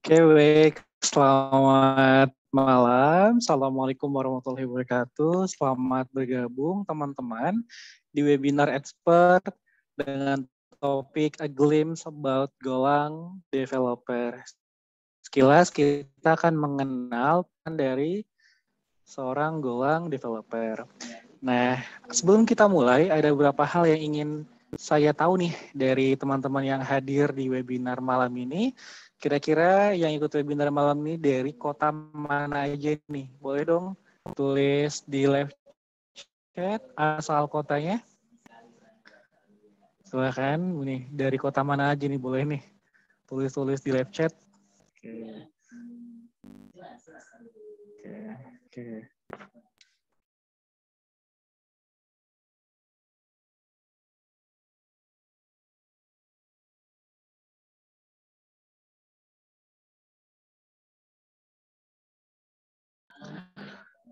Oke, baik. Selamat malam. Assalamualaikum warahmatullahi wabarakatuh. Selamat bergabung teman-teman di webinar expert dengan topik A Glimpse About Golang Developer. Sekilas kita akan mengenal dari seorang Golang developer. Nah, sebelum kita mulai, ada beberapa hal yang ingin saya tahu nih dari teman-teman yang hadir di webinar malam ini. Kira-kira yang ikut webinar malam ini dari kota mana aja nih? Boleh dong tulis di live chat asal kotanya. Silakan, nih dari kota mana aja nih, boleh nih tulis-tulis di live chat. Oke. Oke.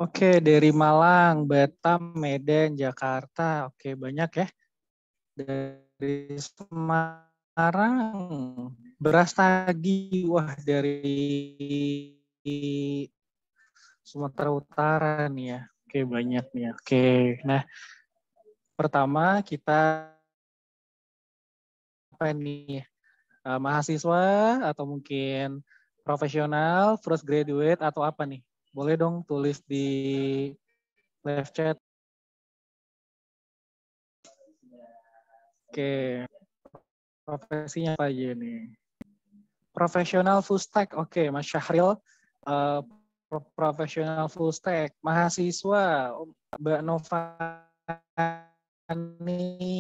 Oke, dari Malang, Batam, Medan, Jakarta. Oke, banyak ya. Dari Semarang, Brastagi. Wah, dari Sumatera Utara nih ya. Oke, banyak nih ya. Oke, nah pertama kita apa nih? Mahasiswa atau mungkin profesional, fresh graduate atau apa nih? Boleh dong tulis di live chat. Oke, profesinya apa aja nih? Profesional full stack, oke, Mas Syahril. Uh, profesional full stack. Mahasiswa, Mbak Novani,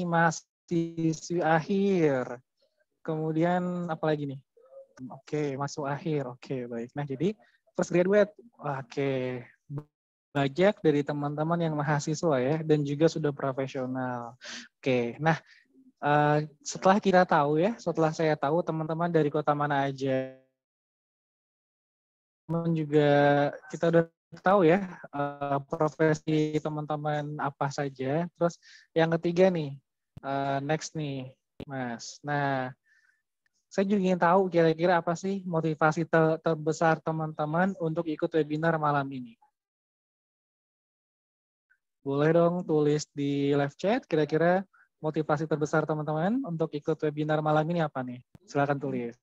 mahasiswi akhir. Kemudian apa lagi nih? Oke, masuk akhir. Oke, baik. Nah, jadi first graduate. Oke, banyak dari teman-teman yang mahasiswa ya, dan juga sudah profesional. Oke, nah setelah kita tahu ya, setelah saya tahu teman-teman dari kota mana aja, juga kita udah tahu ya profesi teman-teman apa saja. Terus yang ketiga nih, next nih, Mas. Nah, saya juga ingin tahu kira-kira apa sih motivasi terbesar teman-teman untuk ikut webinar malam ini. Boleh dong tulis di live chat kira-kira motivasi terbesar teman-teman untuk ikut webinar malam ini apa nih? Silakan tulis.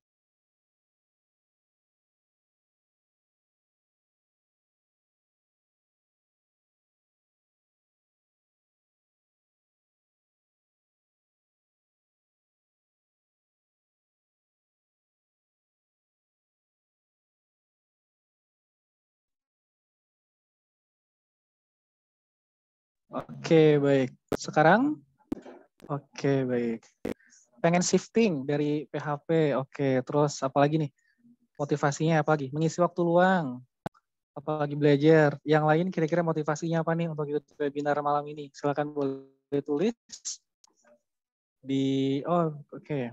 Oke, baik. Sekarang? Oke, baik. Pengen shifting dari PHP. Oke, terus apa lagi nih? Motivasinya apa lagi? Mengisi waktu luang. Apalagi belajar. Yang lain kira-kira motivasinya apa nih untuk ikut webinar malam ini? Silakan boleh tulis di oke.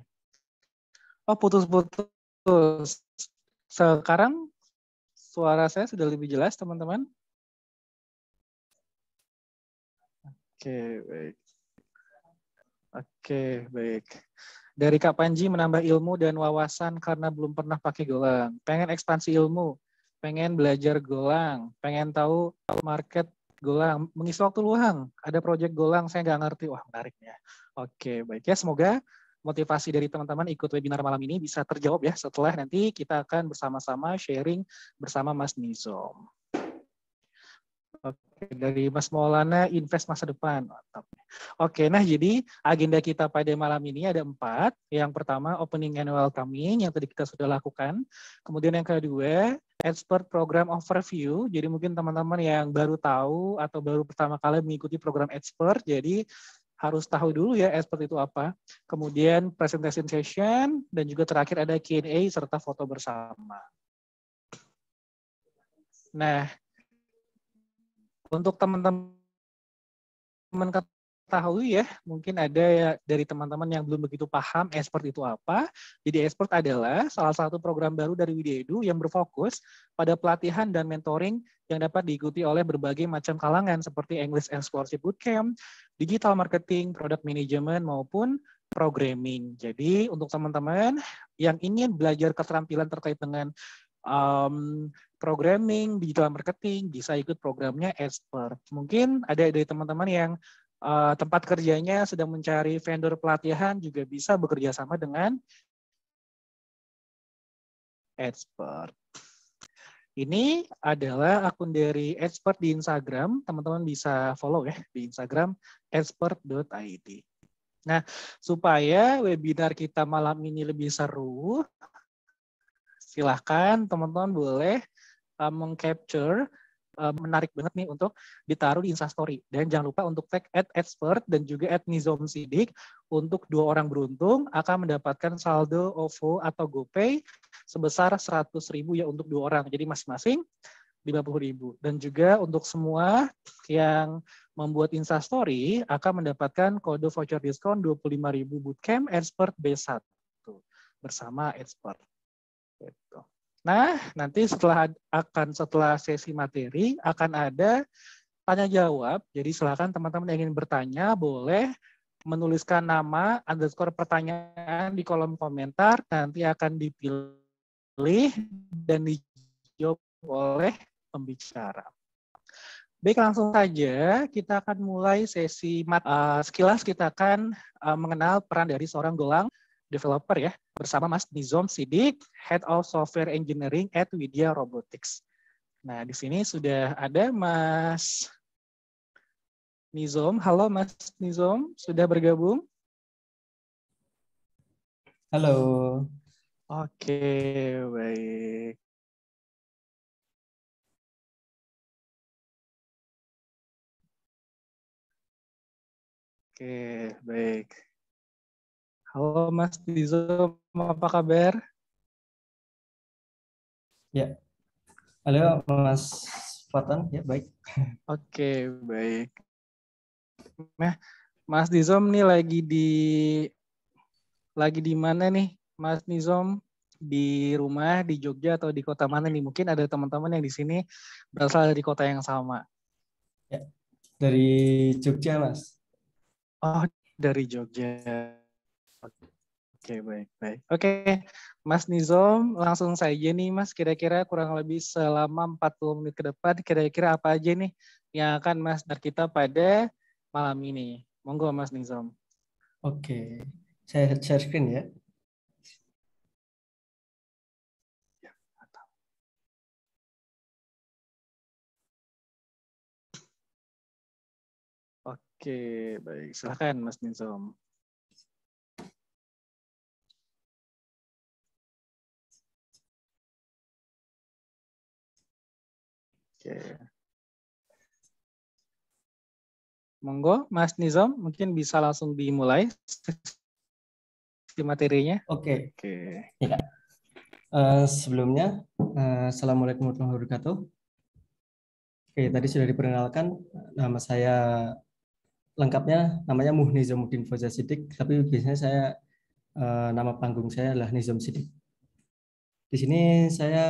Oh, putus-putus. Sekarang suara saya sudah lebih jelas, teman-teman. Oke, baik. Oke, baik. Dari Kak Panji menambah ilmu dan wawasan karena belum pernah pakai Golang. Pengen ekspansi ilmu, pengen belajar Golang, pengen tahu market Golang, mengisi waktu luang. Ada project Golang, saya nggak ngerti. Wah, menarik ya. Oke, baik ya. Semoga motivasi dari teman-teman ikut webinar malam ini bisa terjawab ya setelah nanti kita akan bersama-sama sharing bersama Mas Nizom. Oke, dari Mas Maulana, invest masa depan. Mantap. Oke, nah jadi agenda kita pada malam ini ada 4. Yang pertama, opening and welcoming, yang tadi kita sudah lakukan. Kemudian yang kedua, expert program overview. Jadi mungkin teman-teman yang baru tahu atau baru pertama kali mengikuti program expert, jadi harus tahu dulu ya expert itu apa. Kemudian presentation session, dan juga terakhir ada Q&A serta foto bersama. Nah, untuk teman-teman ketahui ya, mungkin ada ya dari teman-teman yang belum begitu paham expert itu apa. Jadi expert adalah salah satu program baru dari Widya Edu yang berfokus pada pelatihan dan mentoring yang dapat diikuti oleh berbagai macam kalangan seperti English and Scholarship Bootcamp, digital marketing, product management, maupun programming. Jadi untuk teman-teman yang ingin belajar keterampilan terkait dengan programming, digital marketing, bisa ikut programnya Expert. Mungkin ada dari teman-teman yang tempat kerjanya sedang mencari vendor pelatihan juga bisa bekerja sama dengan Expert. Ini adalah akun dari Expert di Instagram. Teman-teman bisa follow ya di Instagram expert.id. Nah, supaya webinar kita malam ini lebih seru, silahkan teman-teman boleh meng-capture menarik banget nih untuk ditaruh di Instastory. Dan jangan lupa untuk tag @expert dan juga @nizomsidik. Untuk 2 orang beruntung akan mendapatkan saldo OVO atau GoPay sebesar 100.000 ya untuk 2 orang. Jadi masing-masing 50.000. Dan juga untuk semua yang membuat Instastory akan mendapatkan kode voucher diskon 25.000 bootcamp Expert B1 bersama Expert. Gitu. Nah, nanti setelah sesi materi akan ada tanya jawab. Jadi silakan teman-teman yang ingin bertanya boleh menuliskan nama _ pertanyaan di kolom komentar, nanti akan dipilih dan dijawab oleh pembicara. Baik, langsung saja kita akan mulai sesi sekilas kita akan mengenal peran dari seorang Golang developer ya, bersama Mas Nizom Sidik, Head of Software Engineering at Widya Robotics. Nah, di sini sudah ada Mas Nizom. Halo Mas Nizom, sudah bergabung? Halo. Oke, baik. Oke, baik. Halo Mas Nizom, apa kabar? Ya. Halo Mas Fatan, ya baik. Oke, baik. Nah, Mas Nizom nih lagi di mana nih, Mas Nizom? Di rumah, di Jogja, atau di kota mana nih? Mungkin ada teman-teman yang di sini berasal dari kota yang sama. Ya. Dari Jogja, Mas. Oh, dari Jogja. Oke, baik. Oke, Mas Nizom, langsung saja nih Mas, kira-kira kurang lebih selama 40 menit ke depan, kira-kira apa aja nih yang akan Mas dar kita pada malam ini? Monggo Mas Nizom. Oke. Saya share screen ya. Oke, baik. Silakan Mas Nizom. Oke. Monggo, Mas Nizom, mungkin bisa langsung dimulai di materinya. Oke. Oke. Ya. Sebelumnya, Assalamualaikum warahmatullahi wabarakatuh. Oke, tadi sudah diperkenalkan, nama saya lengkapnya namanya Muhnizomuddin Fauza Sidik, tapi biasanya saya nama panggung saya adalah Nizom Sidik. Di sini saya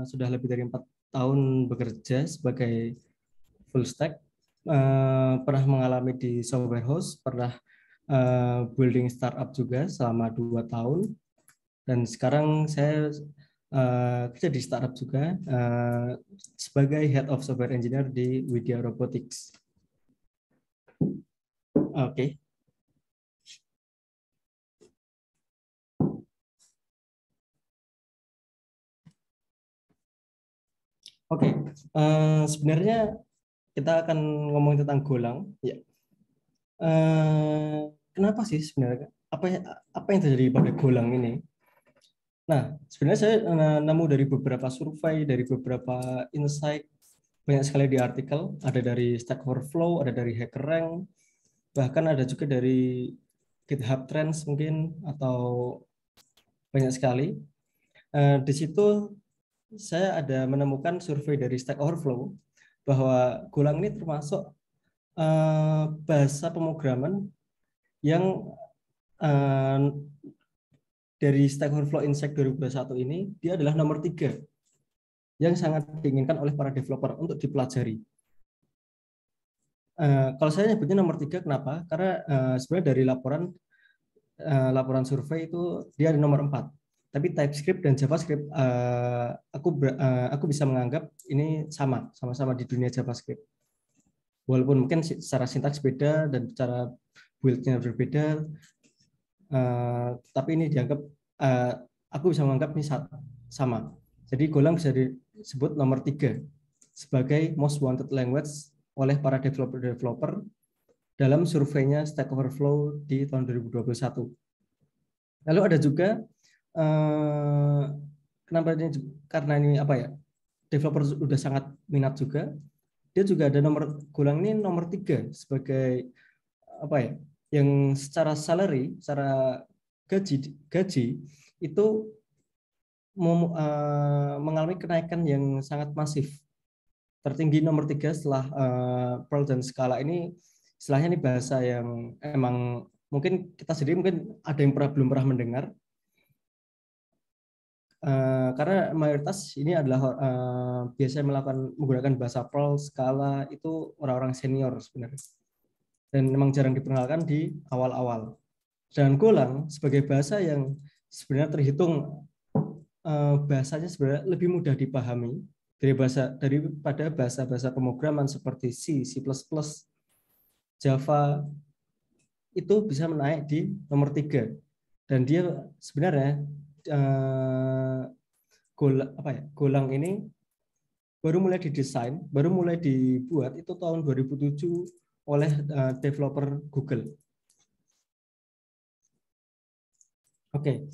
sudah lebih dari 4 tahun bekerja sebagai full stack, pernah mengalami di software house, pernah building startup juga selama 2 tahun, dan sekarang saya kerja di startup juga sebagai Head of Software Engineer di Widya Robotics. Oke. Oke, sebenarnya kita akan ngomong tentang Golang. Ya. Kenapa sih sebenarnya? Apa yang terjadi pada Golang ini? Nah, sebenarnya saya nemu dari beberapa survei, dari beberapa insight, banyak sekali di artikel, ada dari Stack Overflow, ada dari HackerRank, bahkan ada juga dari GitHub Trends mungkin, atau banyak sekali. Di situ saya ada menemukan survei dari Stack Overflow bahwa Golang ini termasuk bahasa pemrograman yang dari Stack Overflow Insight 2021 ini, dia adalah nomor 3 yang sangat diinginkan oleh para developer untuk dipelajari. Kalau saya nyebutnya nomor 3, kenapa? Karena sebenarnya dari laporan survei itu dia ada nomor 4. Tapi TypeScript dan JavaScript aku bisa menganggap ini sama-sama di dunia JavaScript. Walaupun mungkin secara sintaks beda dan cara build-nya berbeda, tapi ini dianggap aku bisa menganggap ini sama. Jadi Golang bisa disebut nomor 3 sebagai most wanted language oleh para developer dalam surveinya Stack Overflow di tahun 2021. Lalu ada juga kenapa ini, karena ini apa ya, developer sudah sangat minat juga, dia juga ada Golang ini nomor 3 sebagai apa ya, yang secara salary, secara gaji itu mengalami kenaikan yang sangat masif. Tertinggi nomor 3 setelah Perl dan Scala ini, istilahnya ini bahasa yang emang mungkin kita sendiri mungkin ada yang belum pernah mendengar, karena mayoritas ini adalah biasanya menggunakan bahasa Perl, Scala itu orang-orang senior sebenarnya, dan memang jarang diperkenalkan di awal-awal. Dan Golang sebagai bahasa yang sebenarnya terhitung bahasanya sebenarnya lebih mudah dipahami daripada bahasa-bahasa pemrograman seperti C, C++, Java, itu bisa menaik di nomor 3. Dan dia sebenarnya Golang ini baru mulai didesain, baru mulai dibuat itu tahun 2007 oleh developer Google. Oke.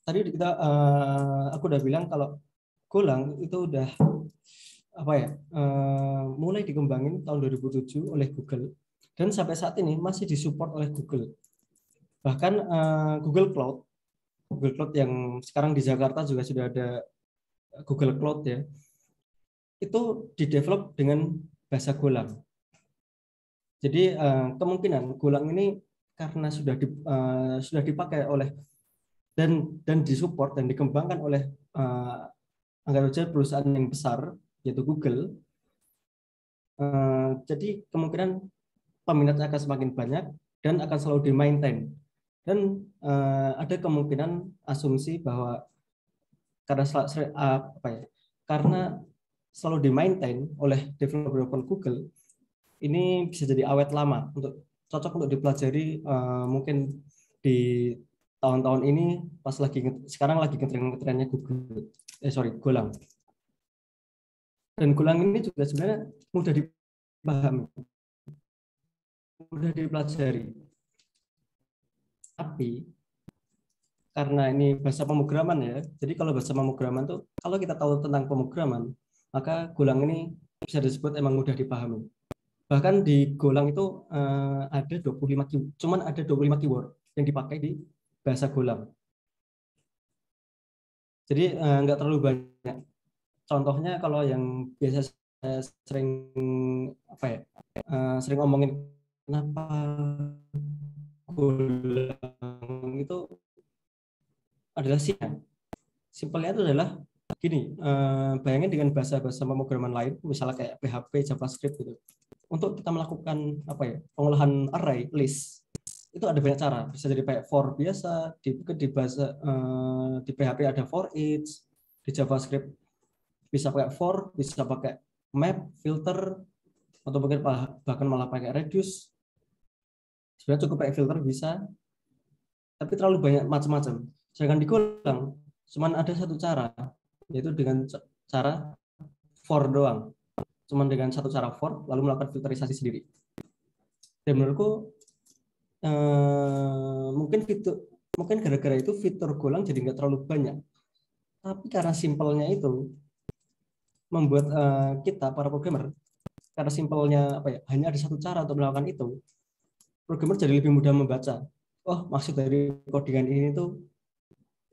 Tadi aku udah bilang kalau Golang itu udah mulai dikembangin tahun 2007 oleh Google, dan sampai saat ini masih disupport oleh Google. Bahkan Google Cloud yang sekarang di Jakarta juga sudah ada Google Cloud ya, itu didevelop dengan bahasa Golang. Jadi kemungkinan Golang ini karena sudah dipakai oleh dan disupport dan dikembangkan oleh anggap saja perusahaan yang besar yaitu Google, jadi kemungkinan peminatnya akan semakin banyak dan akan selalu di-maintain. Dan ada kemungkinan asumsi bahwa karena selalu di-maintain oleh developer Google, ini bisa jadi awet lama, cocok untuk dipelajari mungkin di tahun-tahun ini pas sekarang lagi ngetren-ngetrennya Golang. Dan Golang ini juga sebenarnya mudah dipahami, mudah dipelajari. Tapi karena ini bahasa pemrograman ya, jadi kalau bahasa pemrograman tuh, kalau kita tahu tentang pemrograman, maka Golang ini bisa disebut emang mudah dipahami. Bahkan di Golang itu ada 25 keyword yang dipakai di bahasa Golang. Jadi nggak terlalu banyak. Contohnya kalau yang biasa saya sering sering ngomongin kenapa Golang itu adalah simpelnya itu adalah gini, bayangin dengan bahasa-bahasa pemrograman lain, misalnya kayak PHP, JavaScript gitu. Untuk kita melakukan pengolahan array, list, itu ada banyak cara. Bisa jadi kayak for biasa, di bahasa di PHP ada for each, di JavaScript bisa pakai for, bisa pakai map, filter, atau mungkin bahkan malah pakai reduce. Sebenarnya cukup pakai filter bisa, tapi terlalu banyak macam-macam. Sedangkan di Golang cuman ada satu cara, yaitu dengan cara for doang. Cuman dengan satu cara for, lalu melakukan filterisasi sendiri. Dan menurutku mungkin gara-gara itu fitur Golang jadi nggak terlalu banyak. Tapi karena simpelnya itu membuat kita para programmer, karena simpelnya hanya ada satu cara untuk melakukan itu, programmer jadi lebih mudah membaca. Oh, maksud dari codingan ini tuh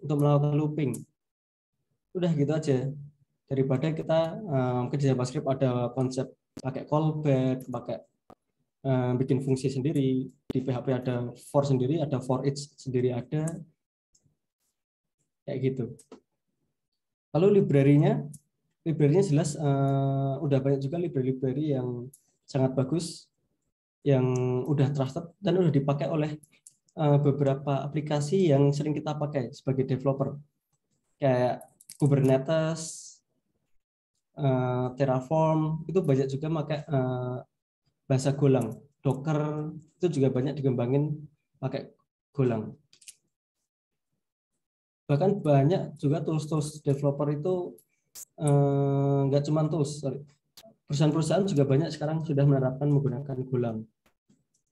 untuk melakukan looping. Udah gitu aja. daripada kita mungkin di JavaScript ada konsep pakai callback, pakai bikin fungsi sendiri. Di PHP ada for sendiri, ada for each sendiri ada, kayak gitu. Lalu library-nya jelas udah banyak juga library yang sangat bagus, yang udah trusted dan udah dipakai oleh beberapa aplikasi yang sering kita pakai sebagai developer, kayak Kubernetes, Terraform, itu banyak juga pakai bahasa Golang. Docker itu juga banyak dikembangin pakai Golang. Bahkan banyak juga tools-tools developer itu nggak cuma tools, perusahaan-perusahaan juga banyak sekarang sudah menerapkan menggunakan Golang.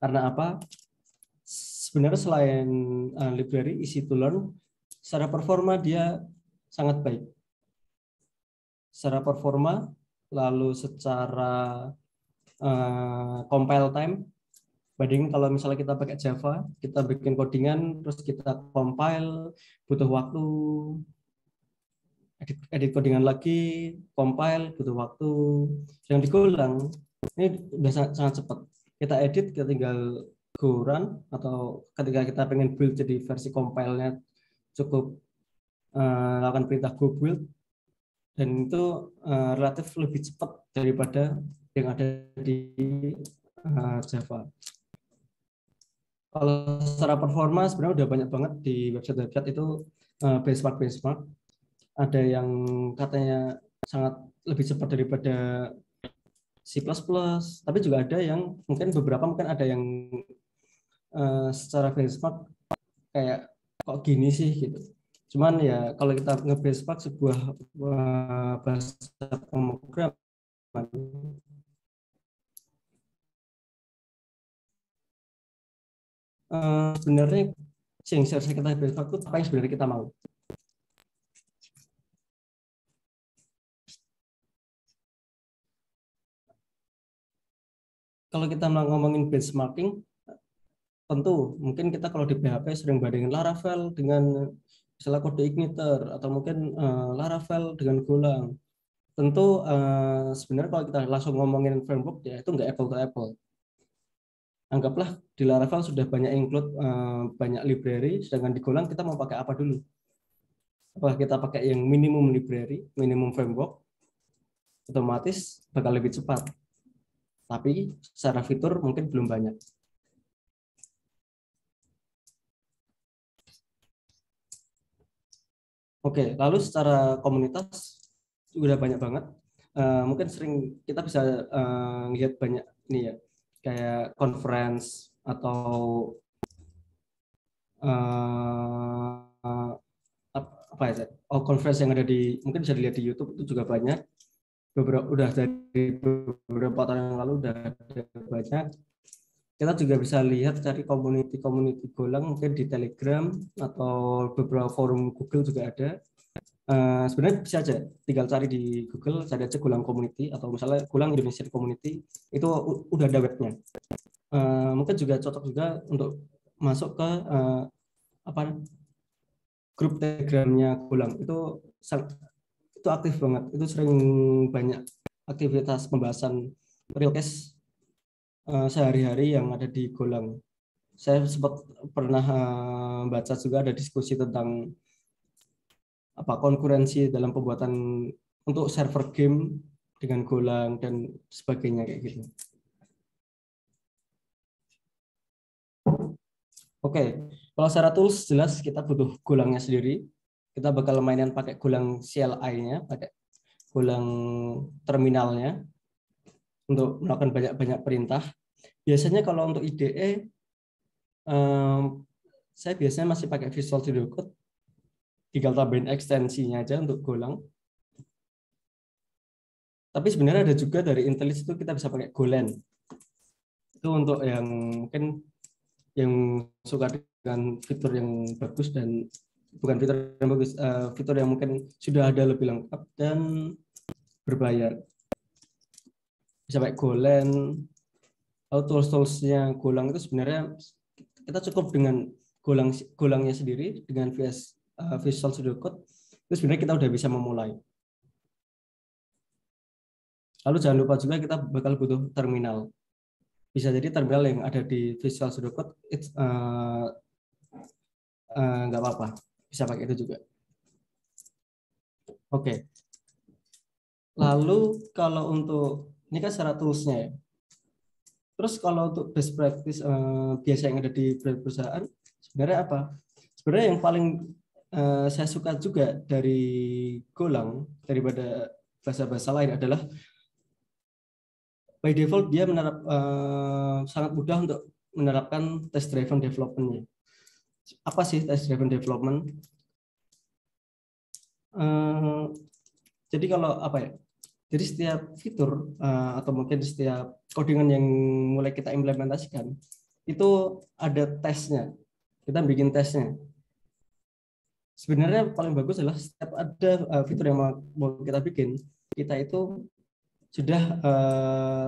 Karena apa? Sebenarnya selain library easy to learn, secara performa dia sangat baik. Secara performa, lalu secara compile time, bandingin kalau misalnya kita pakai Java, kita bikin codingan, terus kita compile, butuh waktu, edit codingan lagi, compile, butuh waktu. Yang di Golang, ini udah sangat cepat. Kita edit, kita tinggal go run, atau ketika kita pengen build jadi versi compile-nya cukup lakukan perintah go build, dan itu relatif lebih cepat daripada yang ada di Java. Kalau secara performa sebenarnya udah banyak banget di website itu benchmark. Ada yang katanya sangat lebih cepat daripada C++, tapi juga ada yang mungkin ada yang secara benchmark kayak kok gini sih gitu. Cuman ya kalau kita nge-benchmark sebuah bahasa pemrograman, sebenarnya yang seharusnya kita benchmark itu apa yang sebenarnya kita mau. Kalau kita ngomongin benchmarking, tentu mungkin kita kalau di PHP sering bandingin Laravel dengan misalnya kode igniter, atau mungkin Laravel dengan Golang. Tentu sebenarnya kalau kita langsung ngomongin framework ya itu nggak apple to apple. Anggaplah di Laravel sudah banyak include banyak library, sedangkan di Golang kita mau pakai apa dulu? Apakah kita pakai yang minimum library, minimum framework, otomatis bakal lebih cepat. Tapi secara fitur mungkin belum banyak. Oke, lalu secara komunitas udah banyak banget. Mungkin sering kita bisa lihat banyak nih ya, kayak conference atau apa ya? Conference yang ada di mungkin bisa dilihat di YouTube itu juga banyak. Dari beberapa tahun yang lalu udah ada banyak. Kita juga bisa lihat cari community Golang mungkin di Telegram atau beberapa forum Google juga ada. Sebenarnya bisa aja tinggal cari di Google, cari aja Golang Community atau misalnya Golang Indonesian Community, itu udah ada webnya. Mungkin juga cocok juga untuk masuk ke grup Telegramnya Golang, itu aktif banget, itu sering banyak aktivitas pembahasan real case sehari-hari yang ada di Golang. Saya sempat pernah baca juga ada diskusi tentang konkurensi dalam pembuatan untuk server game dengan Golang dan sebagainya kayak gitu. Oke, kalau secara tools jelas kita butuh Golangnya sendiri. Kita bakal mainan pakai Golang CLI-nya, pakai Golang terminalnya untuk melakukan banyak perintah. Biasanya kalau untuk IDE, saya biasanya masih pakai Visual Studio Code. Tinggal tambahin ekstensinya aja untuk Golang. Tapi sebenarnya ada juga dari IntelliJ itu kita bisa pakai Golang. Itu untuk yang mungkin yang suka dengan fitur yang bagus dan bukan fitur yang bagus, fitur yang mungkin sudah ada lebih lengkap dan berbayar. Bisa pakai Golang. Lalu tools-toolsnya Golang itu sebenarnya kita cukup dengan Golangnya sendiri dengan Visual Studio Code. Itu sebenarnya kita udah bisa memulai. Lalu jangan lupa juga kita bakal butuh terminal. Bisa jadi terminal yang ada di Visual Studio Code nggak apa-apa, bisa pakai itu juga. Oke. Lalu kalau untuk ini kan secara toolsnya ya. Terus kalau untuk best practice biasa yang ada di perusahaan sebenarnya apa? Sebenarnya yang paling saya suka juga dari Golang daripada bahasa-bahasa lain adalah by default dia sangat mudah untuk menerapkan test driven development-nya. Apa sih test driven development? Jadi kalau apa ya? Jadi setiap fitur atau mungkin setiap codingan yang mulai kita implementasikan itu ada tesnya. Kita bikin tesnya. Sebenarnya paling bagus adalah setiap ada fitur yang mau kita bikin, kita itu sudah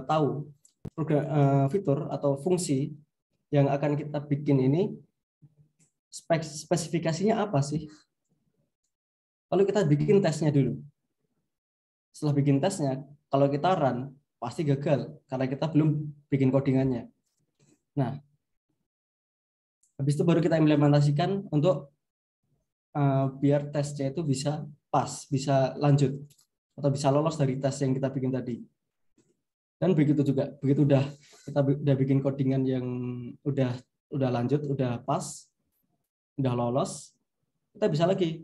tahu program fitur atau fungsi yang akan kita bikin ini spesifikasinya apa sih? Lalu kita bikin tesnya dulu. Setelah bikin tesnya, kalau kita run, pasti gagal karena kita belum bikin codingannya. Nah, habis itu baru kita implementasikan untuk biar tesnya itu bisa pas, bisa lanjut, atau bisa lolos dari tes yang kita bikin tadi. Dan begitu juga, begitu kita udah bikin codingan yang udah lanjut, udah pas, udah lolos, kita bisa lagi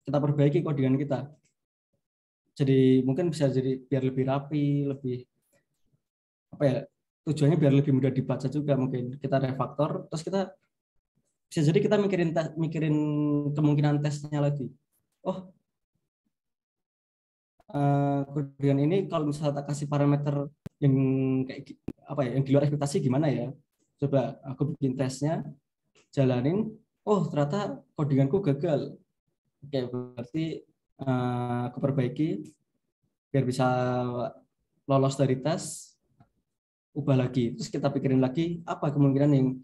kita perbaiki codingan kita. Jadi mungkin bisa jadi biar lebih rapi, lebih apa ya, tujuannya biar lebih mudah dibaca juga. Mungkin kita refaktor, terus kita bisa jadi kita mikirin kemungkinan tesnya lagi. Oh, codingan ini kalau misalnya tak kasih parameter yang kayak apa ya, yang di luar ekspektasi gimana ya? Coba aku bikin tesnya, jalanin, oh ternyata codinganku gagal. Oke, berarti aku perbaiki biar bisa lolos dari tes, ubah lagi. Terus kita pikirin lagi apa kemungkinan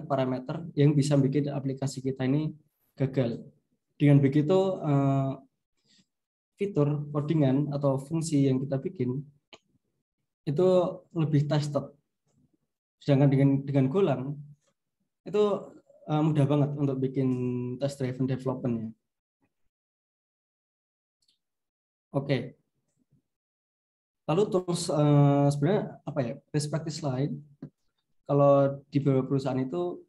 parameter yang bisa bikin aplikasi kita ini gagal. Dengan begitu fitur codingan atau fungsi yang kita bikin itu lebih tested. Sedangkan dengan Golang itu mudah banget untuk bikin test driven development-nya. Oke. Lalu terus sebenarnya apa ya, best practice lain kalau di beberapa perusahaan itu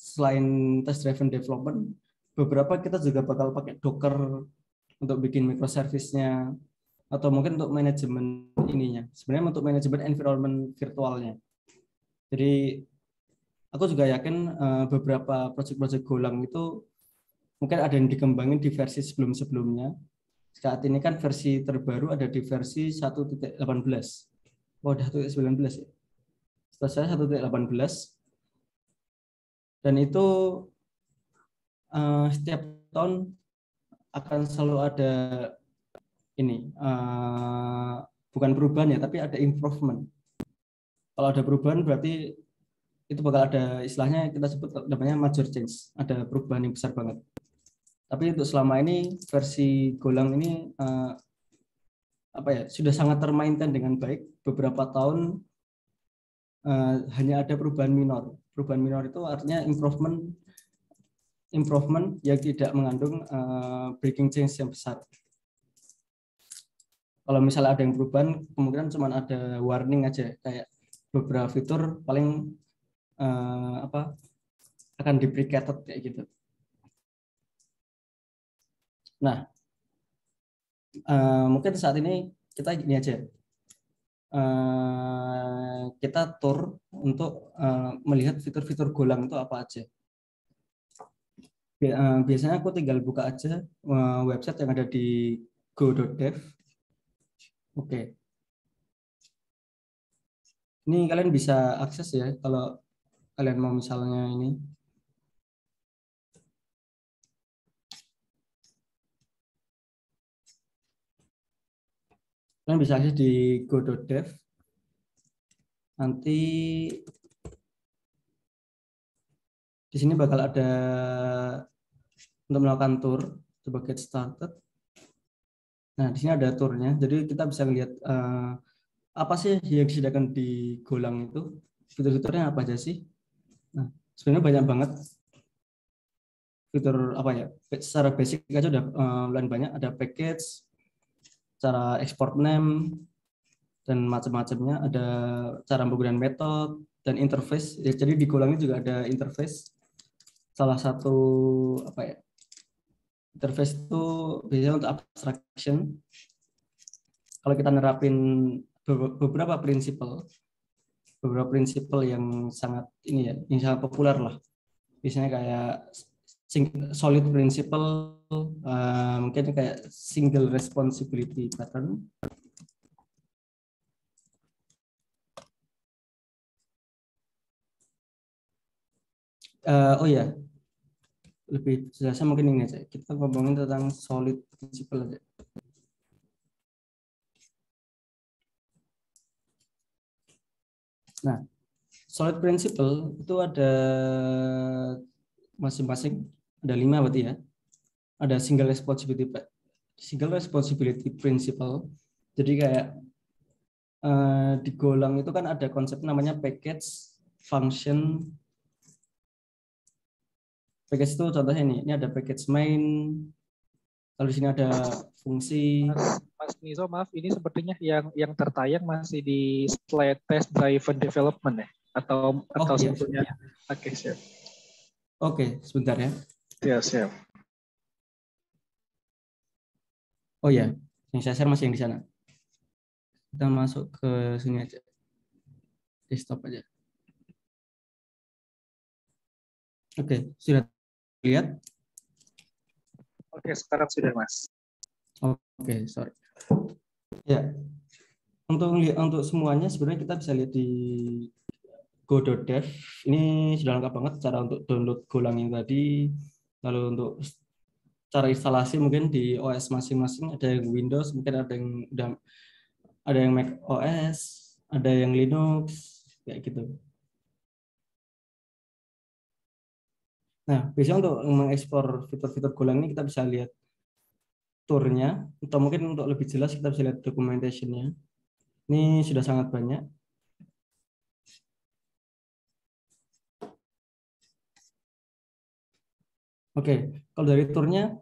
selain test driven development, beberapa kita juga bakal pakai Docker untuk bikin microservice-nya atau mungkin untuk manajemen ininya. Sebenarnya untuk manajemen environment virtualnya. Jadi aku juga yakin beberapa project-project Golang itu mungkin ada yang dikembangin di versi sebelum-sebelumnya. Saat ini kan versi terbaru ada di versi 1.18. Oh, udah 1.19 ya. Setelah saya 1.18. Dan itu setiap tahun akan selalu ada ini, bukan perubahan ya, tapi ada improvement. Kalau ada perubahan berarti itu bakal ada istilahnya kita sebut namanya major change, ada perubahan yang besar banget. Tapi untuk selama ini versi Golang ini apa ya, sudah sangat termainkan dengan baik. Beberapa tahun hanya ada perubahan minor. Perubahan minor itu artinya improvement yang tidak mengandung breaking change yang besar. Kalau misalnya ada yang perubahan, kemungkinan cuma ada warning aja, kayak beberapa fitur paling akan deprecated kayak gitu. Nah, mungkin saat ini kita gini aja, kita tour untuk melihat fitur-fitur Golang itu apa aja. Biasanya aku tinggal buka aja website yang ada di go.dev. Oke. Ini kalian bisa akses ya kalau kalian mau misalnya ini. Kalian bisa akses di go.dev. Nanti di sini bakal ada untuk melakukan tour. Coba get started. Nah, di sini ada tournya. Jadi kita bisa lihat apa sih yang disediakan di Golang itu. Fitur-fiturnya apa aja sih? Nah, sebenarnya banyak banget fitur apa ya. Secara basic aja udah lumayan banyak. Ada package, cara export name, dan macam-macamnya. Ada cara penggunaan metode dan interface. Ya, jadi di Golang ini juga ada interface. Salah satu apa ya? Interface itu biasanya untuk abstraction. Kalau kita nerapin beberapa prinsipal yang sangat ini ya, yang sangat populer lah. Biasanya kayak solid principle, mungkin kayak single responsibility pattern. Oh ya, lebih jelasnya mungkin ini aja. Kita ngomongin tentang solid principle aja. Nah, solid principle itu ada masing-masing, ada 5 berarti ya. Ada single responsibility principle. Jadi kayak di Golang itu kan ada konsep namanya package, function. Package itu contohnya ini ada package main. Lalu di sini ada fungsi. Mas Nizo, maaf, ini sepertinya yang tertayang masih di slide test driven development ya? Atau Iya. sebetulnya? Oke, siap. Oke, sebentar ya. Siap, siap. Oh ya, yang saya share masih yang di sana. Kita masuk ke sini aja. Desktop aja. Oke, sudah lihat? Oke, sekarang sudah, Mas. Oke, sorry. Ya, untuk semuanya sebenarnya kita bisa lihat di go.dev. Ini sudah lengkap banget cara untuk download Golang yang tadi. Lalu untuk cara instalasi mungkin di OS masing-masing, ada yang Windows, mungkin ada yang Mac OS, ada yang Linux, kayak gitu. Nah, biasanya untuk mengekspor fitur-fitur Golang ini kita bisa lihat tournya, atau mungkin untuk lebih jelas kita bisa lihat documentation-nya. Ini sudah sangat banyak. Oke, kalau dari tournya,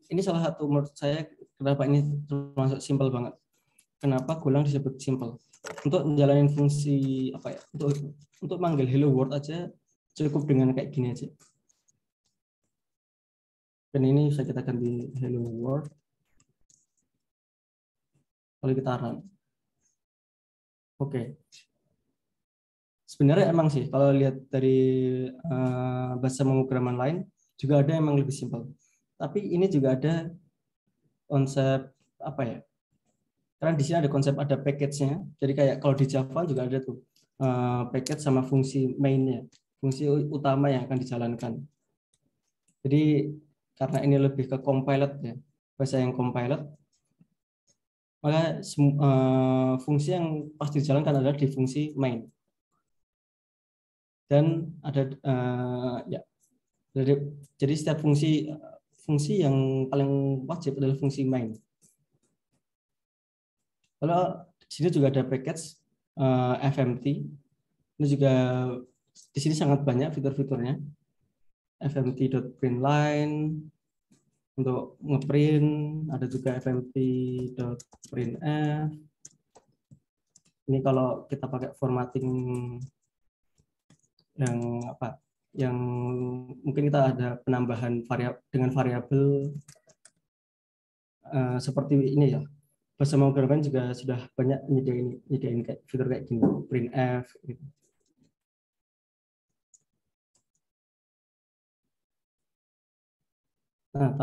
ini salah satu menurut saya kenapa ini termasuk simpel banget. Kenapa Golang disebut simple? Untuk menjalani fungsi apa ya? Untuk manggil hello world aja cukup dengan kayak gini aja. Dan ini bisa kita ganti hello world. Kalau kita run. Oke. Sebenarnya emang sih kalau lihat dari bahasa pemrograman lain juga ada emang lebih simpel. Tapi ini juga ada konsep apa ya? Karena di sini ada konsep ada package-nya. Jadi kayak kalau di Java juga ada tuh package sama fungsi main-nya, fungsi utama yang akan dijalankan. Jadi karena ini lebih ke compiled ya, bahasa yang compiled, maka fungsi yang pasti dijalankan adalah di fungsi main. Dan ada ya, jadi setiap fungsi yang paling wajib adalah fungsi main. Lalu di sini juga ada package FMT. Ini juga di sini sangat banyak fitur-fiturnya. fmt.println untuk ngeprint, ada juga fmt.printf. Ini kalau kita pakai formatting yang apa? Yang mungkin kita ada penambahan dengan variabel seperti ini ya. Bahasa pemrograman juga sudah banyak nyediain kayak fitur kayak gini, printf gitu. Nah,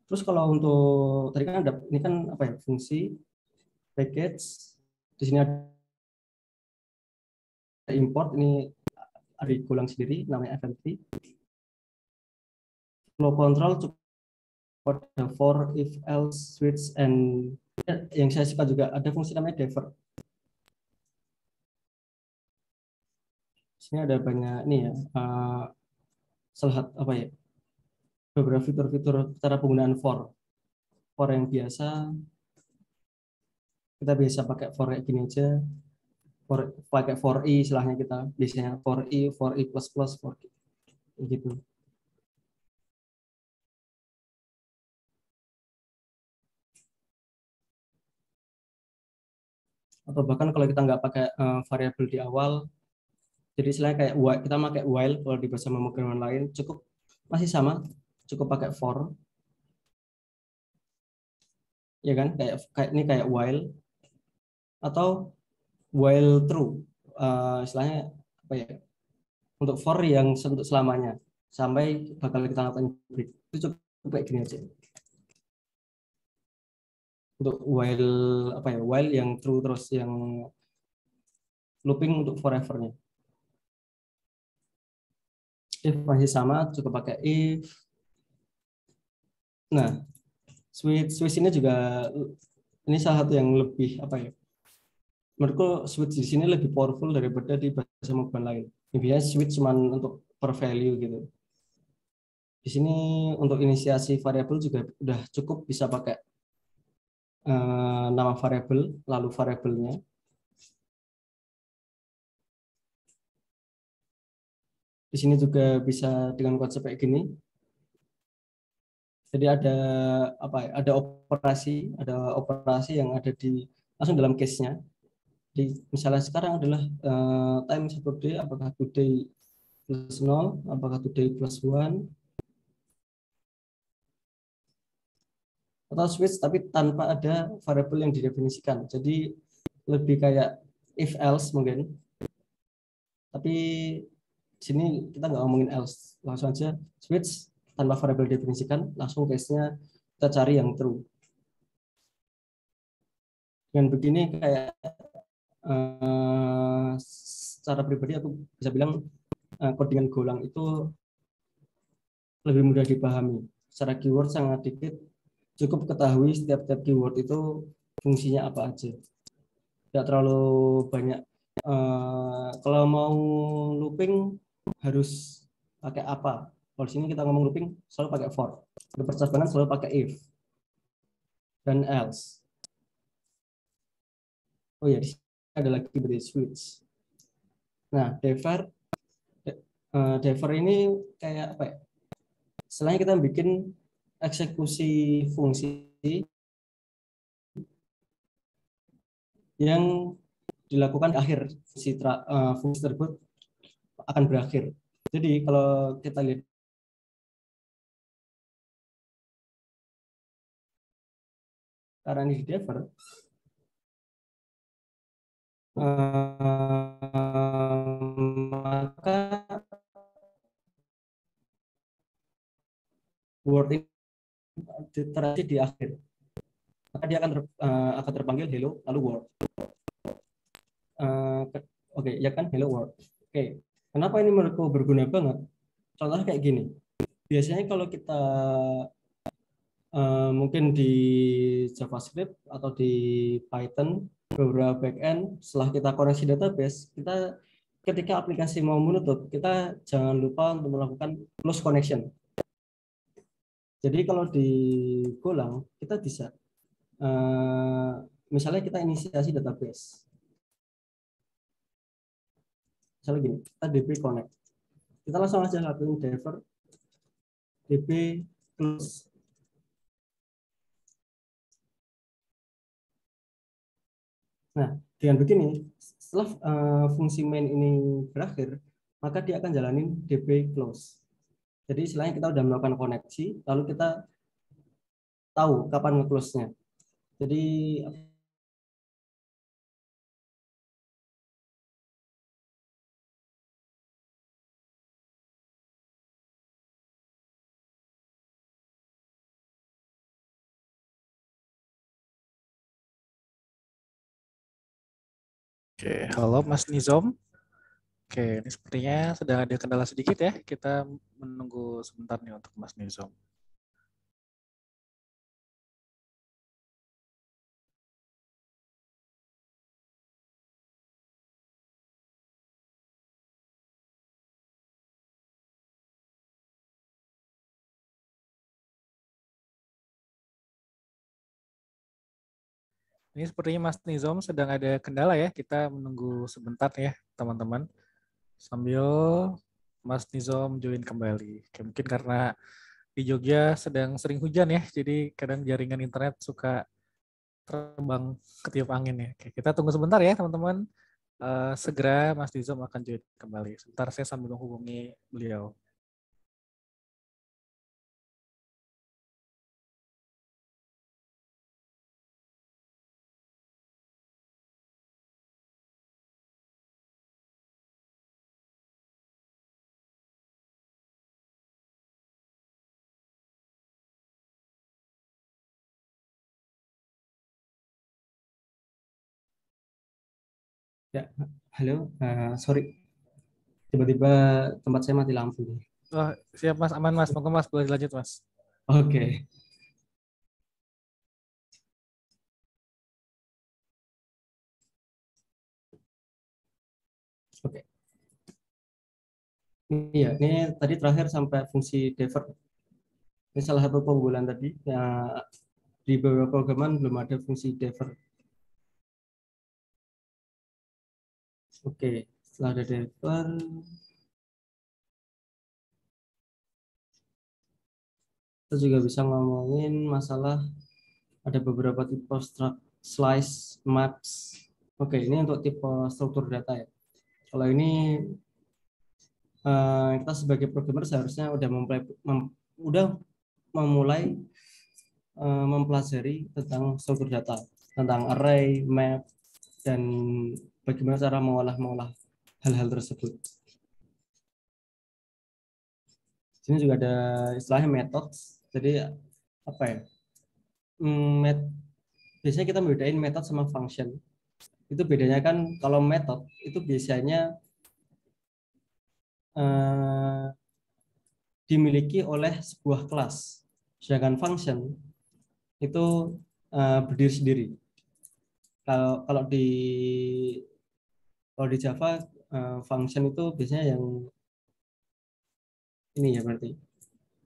terus kalau untuk tadi kan ada ini kan apa ya, fungsi package, di sini ada import, ini ada Golang sendiri namanya FMT. Flow control cukup ada for, if, else, switch, and yang saya suka juga ada fungsi namanya divert. Di sini ada banyak ini ya, salah apa ya, beberapa fitur-fitur cara penggunaan for yang biasa kita bisa pakai for kayak gini aja, pakai for i istilahnya, kita biasanya for i plus plus for gitu. Atau bahkan kalau kita nggak pakai variabel di awal, jadi istilahnya kayak kita pakai while kalau di bahasa pemrograman lain, cukup masih sama, cukup pakai for, ya kan, kayak ini kayak while atau while true. Istilahnya apa ya, untuk for yang untuk selamanya sampai bakal kita lakukan break, itu cukup kayak gini aja. Untuk while apa ya, while yang true terus, yang looping untuk forever-nya. If masih sama, cukup pakai if. Nah, switch ini juga, ini salah satu yang lebih apa ya, menurutku switch di sini lebih powerful daripada di bahasa pemrograman lain. Biasanya switch cuma untuk per value gitu. Di sini untuk inisiasi variabel juga udah cukup bisa pakai nama variabel lalu variabelnya. Di sini juga bisa dengan konsep kayak gini. Jadi ada apa ya, ada operasi yang ada di langsung dalam case-nya. Di misalnya sekarang adalah time satu day, apakah today plus 0, apakah today plus 1, atau switch tapi tanpa ada variabel yang didefinisikan. Jadi lebih kayak if else mungkin. Tapi di sini kita nggak ngomongin else, langsung aja switch tanpa variabel definisikan, langsung case-nya kita cari yang true. Dengan begini kayak secara pribadi aku bisa bilang codingan Golang itu lebih mudah dipahami. Secara keyword sangat dikit, cukup ketahui setiap keyword itu fungsinya apa aja. Tidak terlalu banyak. Kalau mau looping harus pakai apa? Kalau di sini kita ngomong looping selalu pakai for. Di percabangan selalu pakai if dan else. Oh ya, di sini ada lagi berarti switch. Nah, defer ini kayak apa ya? Selain kita bikin eksekusi fungsi yang dilakukan di akhir fungsi tersebut akan berakhir. Jadi kalau kita lihat karena ini di defer, maka word ini terjadi di akhir, maka dia akan terpanggil hello lalu word. Oke, ya kan, hello world. Oke, kenapa ini menurutku berguna banget? Contohnya kayak gini. Biasanya kalau kita mungkin di JavaScript atau di Python beberapa backend, setelah kita koneksi database, kita ketika aplikasi mau menutup, kita jangan lupa untuk melakukan close connection. Jadi kalau di Golang kita bisa misalnya kita inisiasi database. Misalnya gini, kita db connect. Kita langsung aja lakuin defer db close. Nah, dengan begini, setelah fungsi main ini berakhir, maka dia akan jalanin db close. Jadi istilahnya kita udah melakukan koneksi, lalu kita tahu kapan nge-close-nya. Jadi Oke, halo Mas Nizom. Oke, ini sepertinya sedang ada kendala sedikit ya. Kita menunggu sebentar nih untuk Mas Nizom. Ini sepertinya Mas Nizam sedang ada kendala ya. Kita menunggu sebentar ya teman-teman. Sambil Mas Nizam join kembali. Oke, mungkin karena di Jogja sedang sering hujan ya. Jadi kadang jaringan internet suka terbang ketiup angin ya. Oke, kita tunggu sebentar ya teman-teman. Segera Mas Nizam akan join kembali. Sebentar saya sambil menghubungi beliau. Ya, halo. Sorry, tiba-tiba tempat saya mati lampu. Oh, siap Mas, aman Mas. Monggo Mas, boleh lanjut Mas. Oke. Oke. Iya, ini tadi terakhir sampai fungsi divert. Ini salah satu keunggulan tadi. Ya, di beberapa programan belum ada fungsi divert. Oke, setelah ada divert, kita juga bisa ngomongin masalah ada beberapa tipe struct, slice, maps. Oke, ini untuk tipe struktur data ya. Kalau ini kita sebagai programmer seharusnya udah memulai mempelajari tentang struktur data, tentang array, map, dan bagaimana cara mengolah hal-hal tersebut. Sini juga ada istilahnya metode. Jadi apa ya? Biasanya kita membedain metode sama function. Itu bedanya kan kalau metode itu biasanya dimiliki oleh sebuah kelas. Sedangkan function itu berdiri sendiri. Kalau kalau di Java function itu biasanya yang ini ya berarti.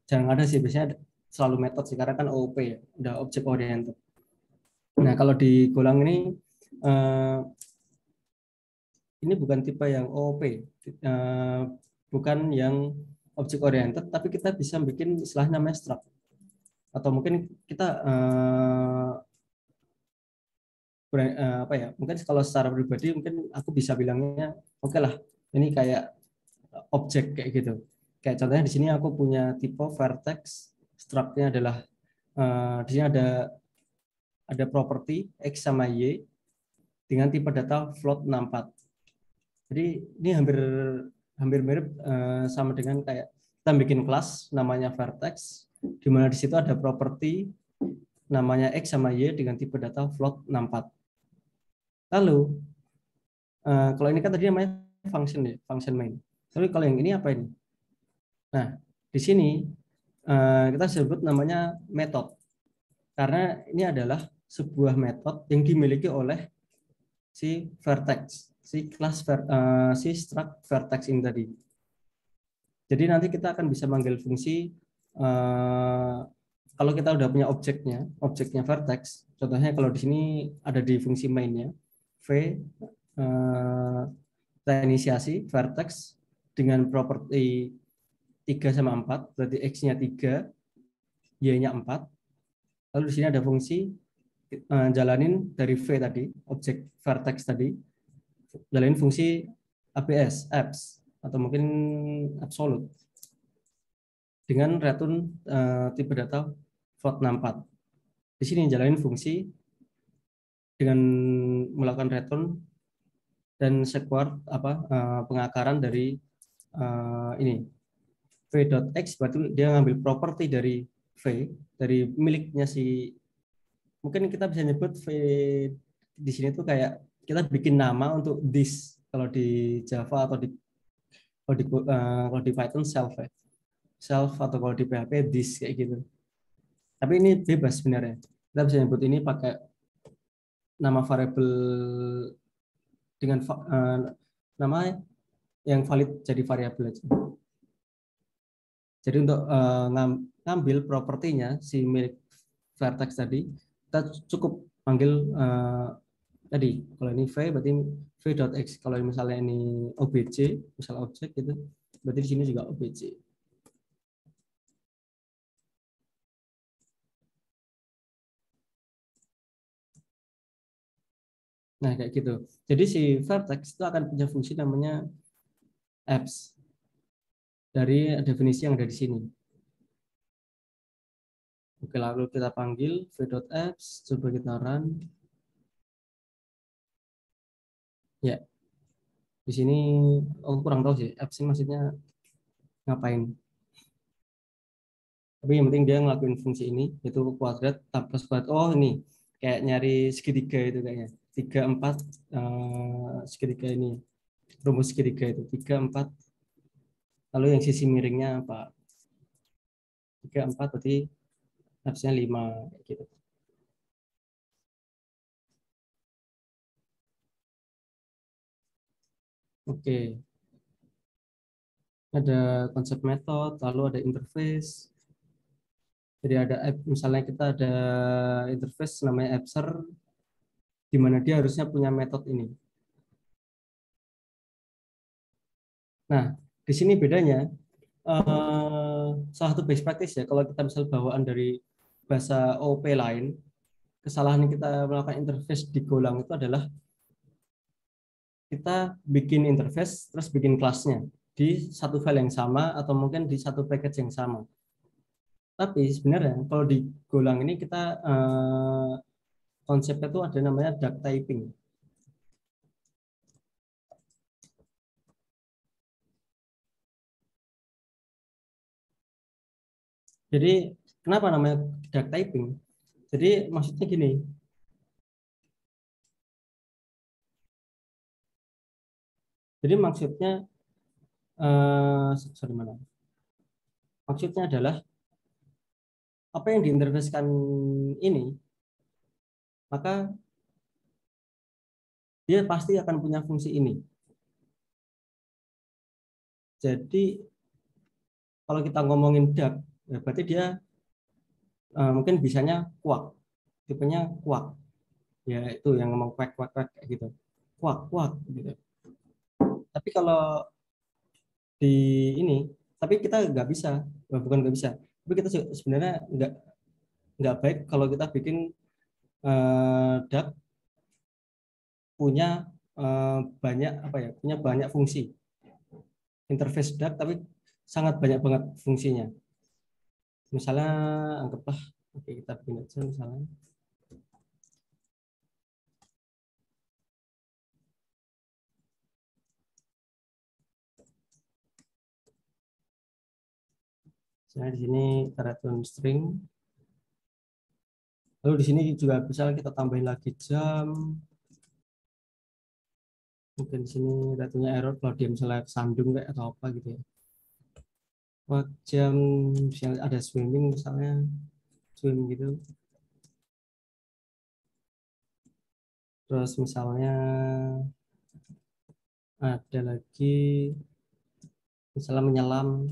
Jarang ada sih, biasanya selalu metode sih karena kan OOP ya, udah object oriented. Nah, kalau di Golang ini bukan tipe yang OOP, bukan yang object oriented, tapi kita bisa bikin istilah namanya struct. Atau mungkin kita apa ya? Mungkin kalau secara pribadi mungkin aku bisa bilangnya oke lah, ini kayak objek kayak gitu. Kayak contohnya di sini aku punya tipe vertex, struct-nya adalah di sini ada properti x sama y dengan tipe data float 64. Jadi ini hampir hampir mirip sama dengan kayak kita bikin kelas namanya vertex, di mana di situ ada properti namanya x sama y dengan tipe data float 64. Lalu kalau ini kan tadi namanya function ya, function main. Tapi kalau yang ini apa ini? Nah, di sini kita sebut namanya method. Karena ini adalah sebuah metode yang dimiliki oleh si vertex, si kelas si struct vertex ini tadi. Jadi nanti kita akan bisa manggil fungsi kalau kita udah punya objeknya vertex. Contohnya kalau di sini ada di fungsi mainnya v kita inisiasi vertex dengan properti 3 sama 4, berarti x-nya 3, y-nya 4. Lalu di sini ada fungsi jalanin dari v tadi, objek vertex tadi, jalanin fungsi apps, atau mungkin absolute dengan return tipe data float 64. Di sini jalanin fungsi dengan melakukan return dan sequard pengakaran dari ini v.x, berarti dia ngambil properti dari v, dari miliknya si, mungkin kita bisa nyebut v di sini tuh kayak kita bikin nama untuk this kalau di Java atau kalau di Python self atau kalau di PHP this kayak gitu. Tapi ini bebas sebenarnya. Kita bisa nyebut ini pakai nama variabel dengan nama yang valid jadi variabel aja. Jadi untuk ngambil propertinya si milik vertex tadi, kita cukup panggil tadi kalau ini v berarti v.x, kalau misalnya ini obj misal objek gitu berarti di sini juga obj. Nah kayak gitu, jadi si vertex itu akan punya fungsi namanya apps dari definisi yang ada di sini. Oke, lalu kita panggil v.apps, coba kita run. Ya, di sini aku kurang tahu sih apps ini maksudnya ngapain. Tapi yang penting dia ngelakuin fungsi ini, yaitu kuadrat plus kuadrat. Oh ini kayak nyari segitiga itu kayaknya. 3, 4 segitiga ini. Rumus segitiga itu 3, 4. Lalu yang sisi miringnya apa? 3, 4 berarti apps-nya 5 gitu. Oke. Ada konsep metode, lalu ada interface. Jadi ada app, misalnya kita ada interface namanya appser, di mana dia harusnya punya metode ini. Nah, di sini bedanya, salah satu best practice ya, kalau kita misal bawaan dari bahasa OOP lain, kesalahan kita melakukan interface di Golang itu adalah kita bikin interface, terus bikin kelasnya di satu file yang sama, atau mungkin di satu package yang sama. Tapi sebenarnya kalau di Golang ini kita konsepnya itu ada namanya duck typing. Jadi kenapa namanya duck typing? Jadi maksudnya gini, jadi maksudnya sorry mana? Maksudnya adalah apa yang diinterfacekan ini, maka dia pasti akan punya fungsi ini. Jadi kalau kita ngomongin duck, ya berarti dia mungkin bisanya kuak, tipenya kuak, ya itu yang ngomong kuak kuak kuak kayak gitu, kuak kuak gitu. Tapi kalau di ini, tapi kita nggak bisa, bukan nggak bisa, tapi kita sebenarnya nggak baik kalau kita bikin duck punya banyak apa ya, punya banyak fungsi interface duck, tapi sangat banyak banget fungsinya. Misalnya anggaplah, oke kita bikin aja misalnya. Misalnya di sini kita return string. Lalu di sini juga bisa kita tambahin lagi jam. Mungkin di sini returnnya error kalau dia misalnya sandung kayak atau apa gitu ya. Buat jam misalnya ada swimming misalnya, swim gitu. Terus misalnya ada lagi misalnya menyelam,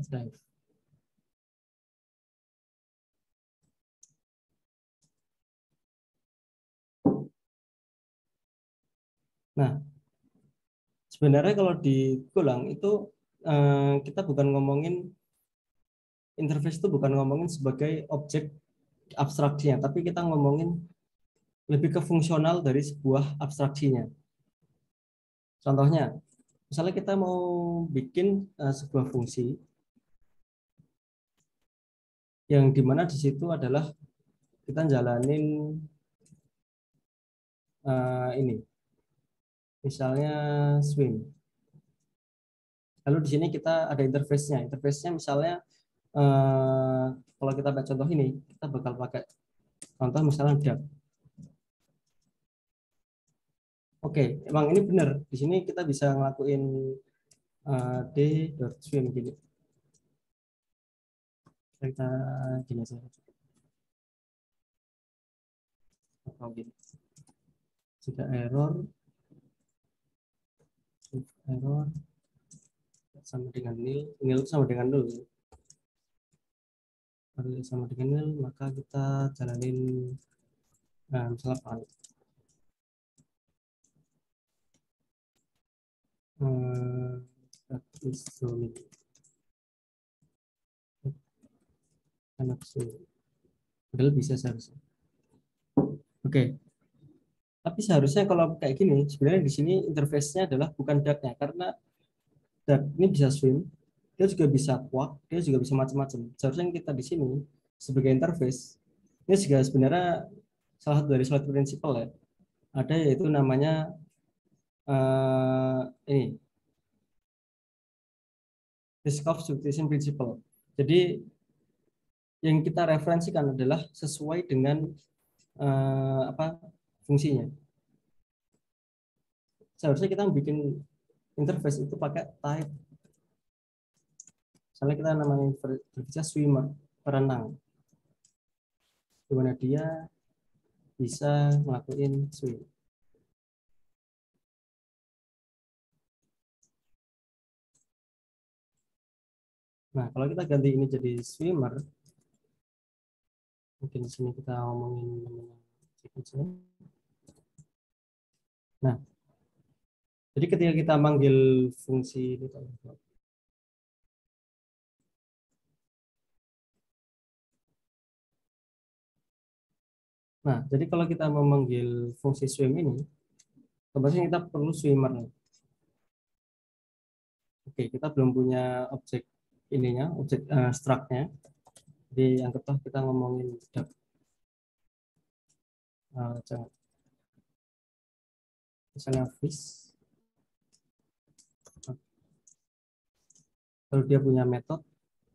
dive. Nah, sebenarnya kalau di Golang itu kita bukan ngomongin interface, itu bukan ngomongin sebagai objek abstraksinya, tapi kita ngomongin lebih ke fungsional dari sebuah abstraksinya. Contohnya, misalnya kita mau bikin sebuah fungsi yang dimana di situ adalah kita jalanin ini, misalnya swim. Lalu di sini kita ada interface-nya. Interface-nya misalnya kalau kita pakai contoh ini, kita bakal pakai contoh misalnya duck. Oke, emang ini benar. Di sini kita bisa ngelakuin d.swim gini. Kita gini saja. Atau gini. Jika error sama dengan nil sama dengan nol. Kalau sama dengan nil, maka kita jalanin misalnya apa? Padahal bisa seharusnya. Oke. Tapi seharusnya kalau kayak gini, sebenarnya di sini interface-nya adalah bukan duck-nya, karena duck ini bisa swim, dia juga bisa walk, dia juga bisa macam-macam. Seharusnya kita di sini sebagai interface, ini juga sebenarnya salah satu dari suatu prinsipal ya. Ada yaitu namanya ini Bischoff substitution principle. Jadi yang kita referensikan adalah sesuai dengan fungsinya. Seharusnya kita bikin interface itu pakai type. Misalnya kita namanya interface swimmer, perenang. Di mana dia bisa ngelakuin swim. Nah, kalau kita ganti ini jadi swimmer, mungkin di sini kita ngomongin namanya. Nah, jadi ketika kita manggil fungsi ini, nah, jadi kalau kita memanggil fungsi swim ini, sebenarnya kita perlu swimmer. Oke, kita belum punya objek ininya, objek struct-nya. Jadi anggaplah kita ngomongin misalnya fish. Kalau dia punya metode,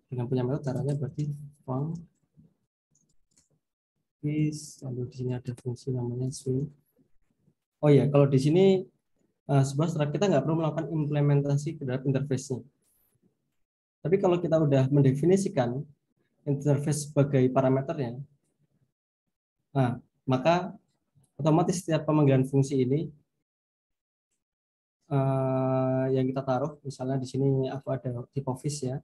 dengan punya metode caranya berarti func fish, lalu di sini ada fungsi namanya swim. Oh ya, kalau di sini sebuah struct kita nggak perlu melakukan implementasi ke dalam interface-nya. Tapi kalau kita udah mendefinisikan interface sebagai parameternya, nah, maka otomatis setiap pemanggilan fungsi ini yang kita taruh, misalnya di sini aku ada type of fish ya,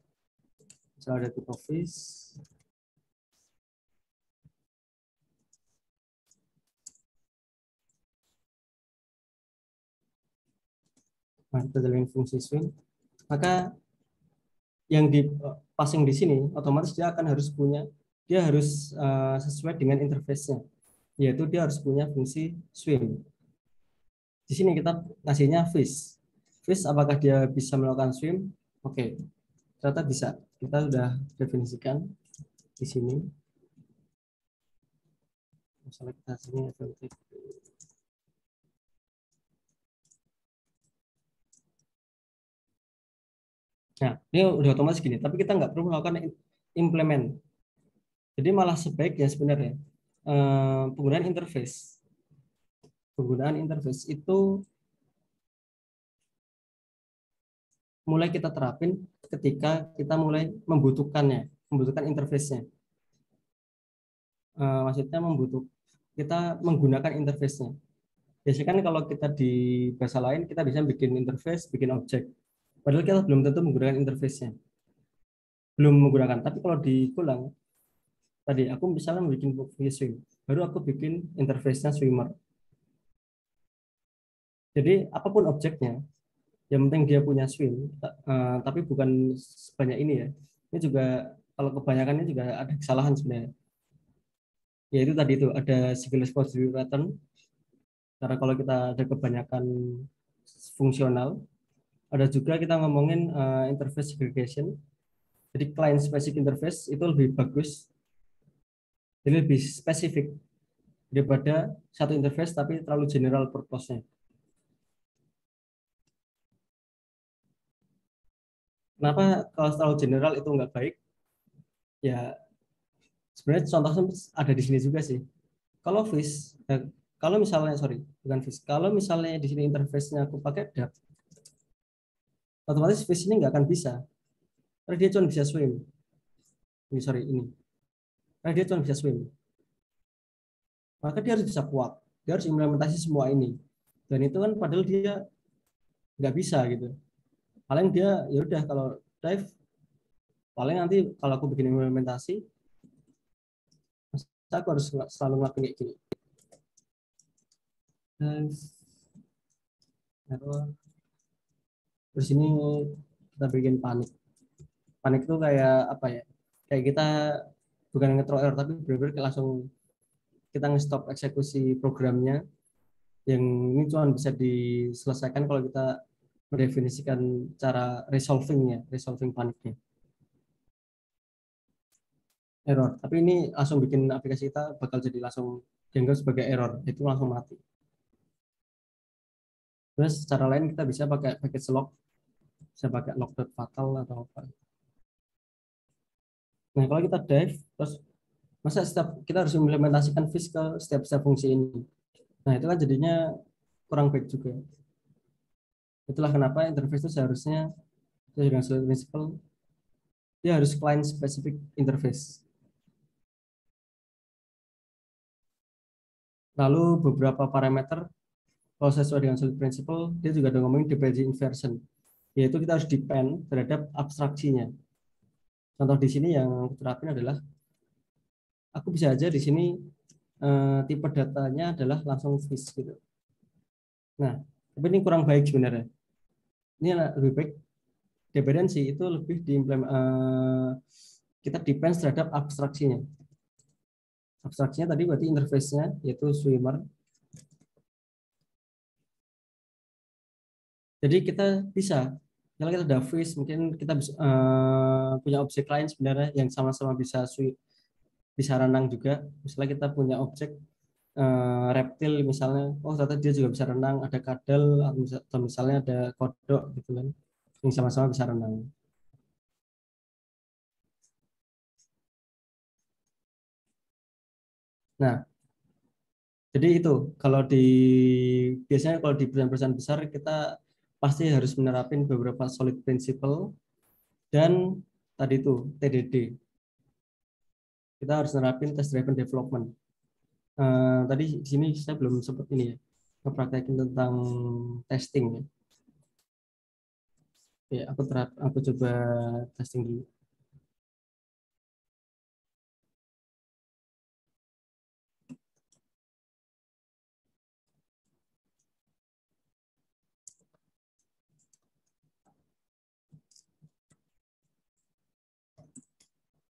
misalnya ada type of fish, nah kita jalanin fungsi swim, maka yang di passing di sini otomatis dia akan harus punya, dia harus sesuai dengan interface-nya, yaitu dia harus punya fungsi swim. Di sini kita ngasihnya fish. Fish apakah dia bisa melakukan swim? Oke, ternyata bisa. Kita sudah definisikan di sini. Misalnya kita sini advantage. Nah, ini udah otomatis gini, tapi kita nggak perlu melakukan implement. Jadi malah sebaiknya sebenarnya penggunaan interface. Penggunaan interface itu mulai kita terapin ketika kita mulai membutuhkannya, membutuhkan interface-nya. Maksudnya kita menggunakan interface-nya. Biasanya kan kalau kita di bahasa lain kita bisa bikin interface, bikin objek. Padahal kita belum tentu menggunakan interface-nya. Belum menggunakan. Tapi kalau di Golang, tadi aku misalnya bikin fungsi swim, baru aku bikin interface-nya swimmer. Jadi apapun objeknya, yang penting dia punya swim, tapi bukan sebanyak ini ya. Ini juga kalau kebanyakannya juga ada kesalahan sebenarnya. Yaitu tadi itu ada single exposure pattern. Karena kalau kita ada kebanyakan fungsional, ada juga kita ngomongin interface segregation. Jadi client specific interface itu lebih bagus, jadi lebih spesifik daripada satu interface tapi terlalu general purpose-nya. Kenapa kalau terlalu general itu nggak baik? Ya sebenarnya contohnya ada di sini juga sih. Kalau fish, kalau misalnya bukan fish, kalau misalnya di sini interface-nya aku pakai duck, otomatis fish ini nggak akan bisa, karena dia cuma bisa swim. Ini, karena dia cuma bisa swim. Maka dia harus bisa kuat, dia harus implementasi semua ini. Dan itu kan padahal dia nggak bisa gitu. Paling dia ya udah kalau dive, paling nanti kalau aku bikin implementasi, Aku harus selalu ngelakuin kayak gini. Error. Terus ini kita bikin panik. Panik itu kayak apa ya? Kayak kita bukan nge-throw error, tapi benar-benar langsung kita nge-stop eksekusi programnya. Yang ini cuma bisa diselesaikan kalau kita mendefinisikan cara resolving paniknya. Error. Tapi ini langsung bikin aplikasi kita bakal jadi langsung dianggap sebagai error, itu langsung mati. Terus cara lain kita bisa pakai package log, bisa pakai log.fatal atau apa. Nah, kalau kita dive, terus masa setiap kita harus mengimplementasikan fish ke setiap fungsi ini. Nah, itu kan jadinya kurang baik juga. Itulah kenapa interface itu seharusnya sesuai dengan solid principle, dia harus client specific interface. Lalu beberapa parameter, kalau sesuai dengan solid principle, dia juga ada ngomongin dependency inversion, yaitu kita harus depend terhadap abstraksinya. Contoh di sini yang aku terapin adalah, aku bisa aja di sini tipe datanya adalah langsung fish gitu. Nah, tapi ini kurang baik sebenarnya. Ini lebih baik dependency itu lebih kita depend terhadap abstraksinya. Abstraksinya tadi berarti interface-nya yaitu swimmer. Jadi kita bisa, kalau kita udah fish, mungkin kita bisa, punya objek lain sebenarnya yang sama-sama bisa renang juga. Misalnya kita punya objek reptil misalnya, oh ternyata dia juga bisa renang, ada kadal atau misalnya ada kodok gitu kan, yang sama-sama bisa renang. Nah, jadi itu kalau biasanya kalau di perusahaan-perusahaan besar kita pasti harus menerapin beberapa solid principle dan tadi itu TDD. Kita harus menerapin test driven development. Tadi di sini saya belum sempat ini ya, mempraktekin tentang testing ya. Ya, aku coba testing dulu.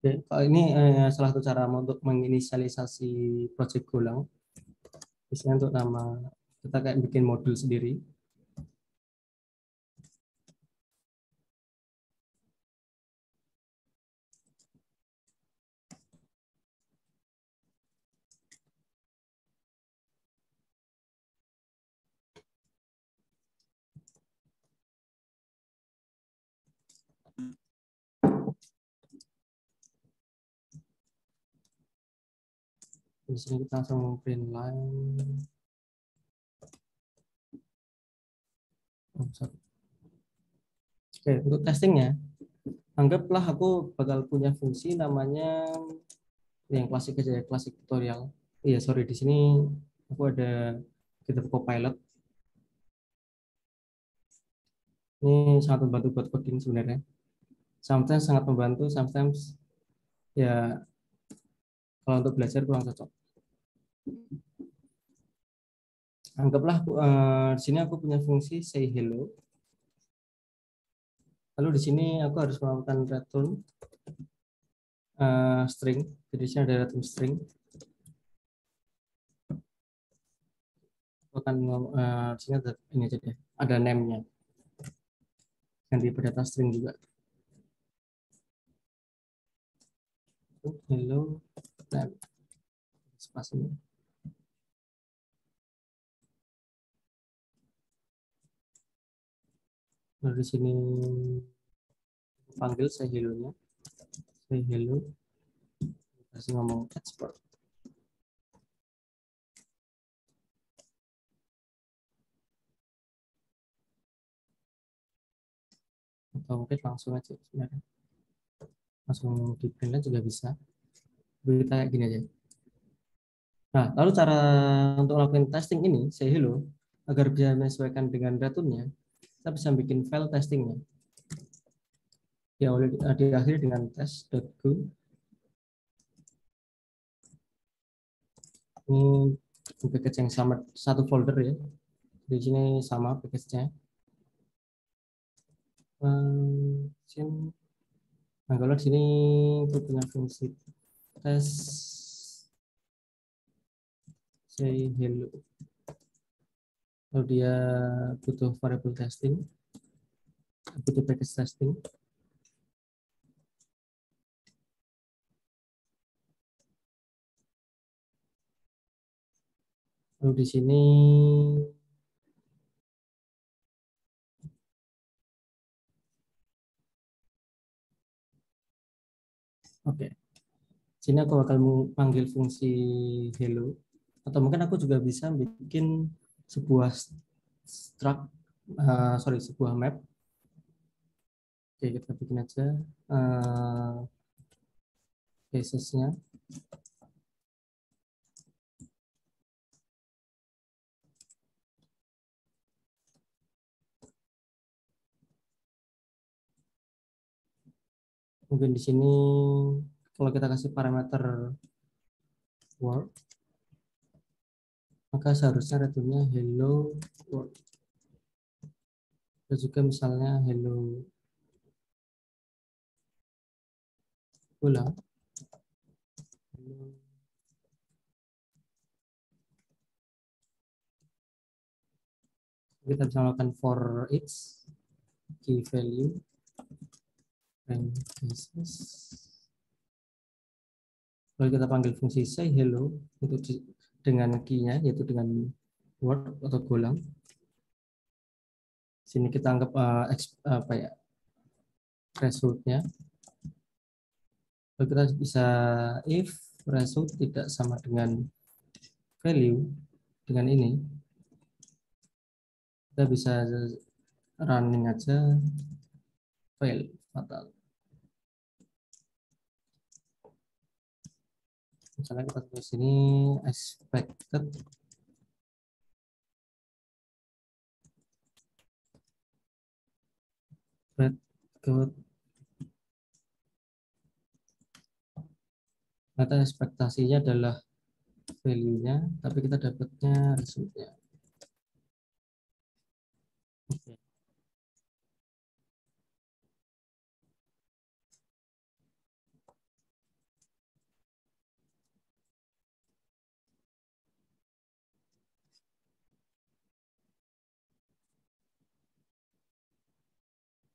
Oke, kalau ini salah satu cara untuk menginisialisasi project Golang. Misalnya untuk nama, kita kayak bikin modul sendiri. Di sini kita langsung print line. Oke, untuk testingnya, anggaplah aku bakal punya fungsi namanya yang klasik aja ya, klasik tutorial. Iya, sorry, di sini aku ada GitHub Copilot. Ini sangat membantu buat coding sebenarnya. Sometimes sangat membantu, sometimes ya kalau untuk belajar kurang cocok. Anggaplah di sini aku punya fungsi say hello. Lalu di sini aku harus melakukan return string. Jadi di sini ada return string. Aku akan di sini ada ini aja deh, ada name-nya. Ganti pada data string juga. Hello name. Spasinya. Lalu di sini panggil say hello-nya. Say hello. Kasih ngomong export. Atau mungkin langsung aja sebenarnya. Langsung di print juga bisa. Kita kayak gini aja. Nah, lalu cara untuk melakukan testing ini, say hello, agar bisa menyesuaikan dengan return-nya, kita bisa bikin file testingnya. Ya, diakhiri dengan test.go. Ini package yang sama, satu folder ya. Di sini sama package-nya. Nah, kalau di sini itu punya fungsi tes say hello. Kalau dia butuh variable testing, butuh package testing, lalu di sini oke. Sini aku bakal panggil fungsi hello, atau mungkin aku juga bisa bikin sebuah struct, sebuah map. Oke, kita bikin aja casesnya. Mungkin di sini kalau kita kasih parameter world, maka seharusnya return-nya hello world. Dan juga misalnya hello bola. Kita bisa melakukan for each key value and cases. Lalu kita panggil fungsi say hello untuk dengan key-nya, yaitu dengan word atau golang. Sini kita anggap result-nya. Lalu kita bisa if result tidak sama dengan value dengan ini, kita bisa running aja fail fatal. Misalnya kita tulis sini expected breadcrumb. Ternyata ekspektasinya adalah value-nya, tapi kita dapatnya result-nya. Oke.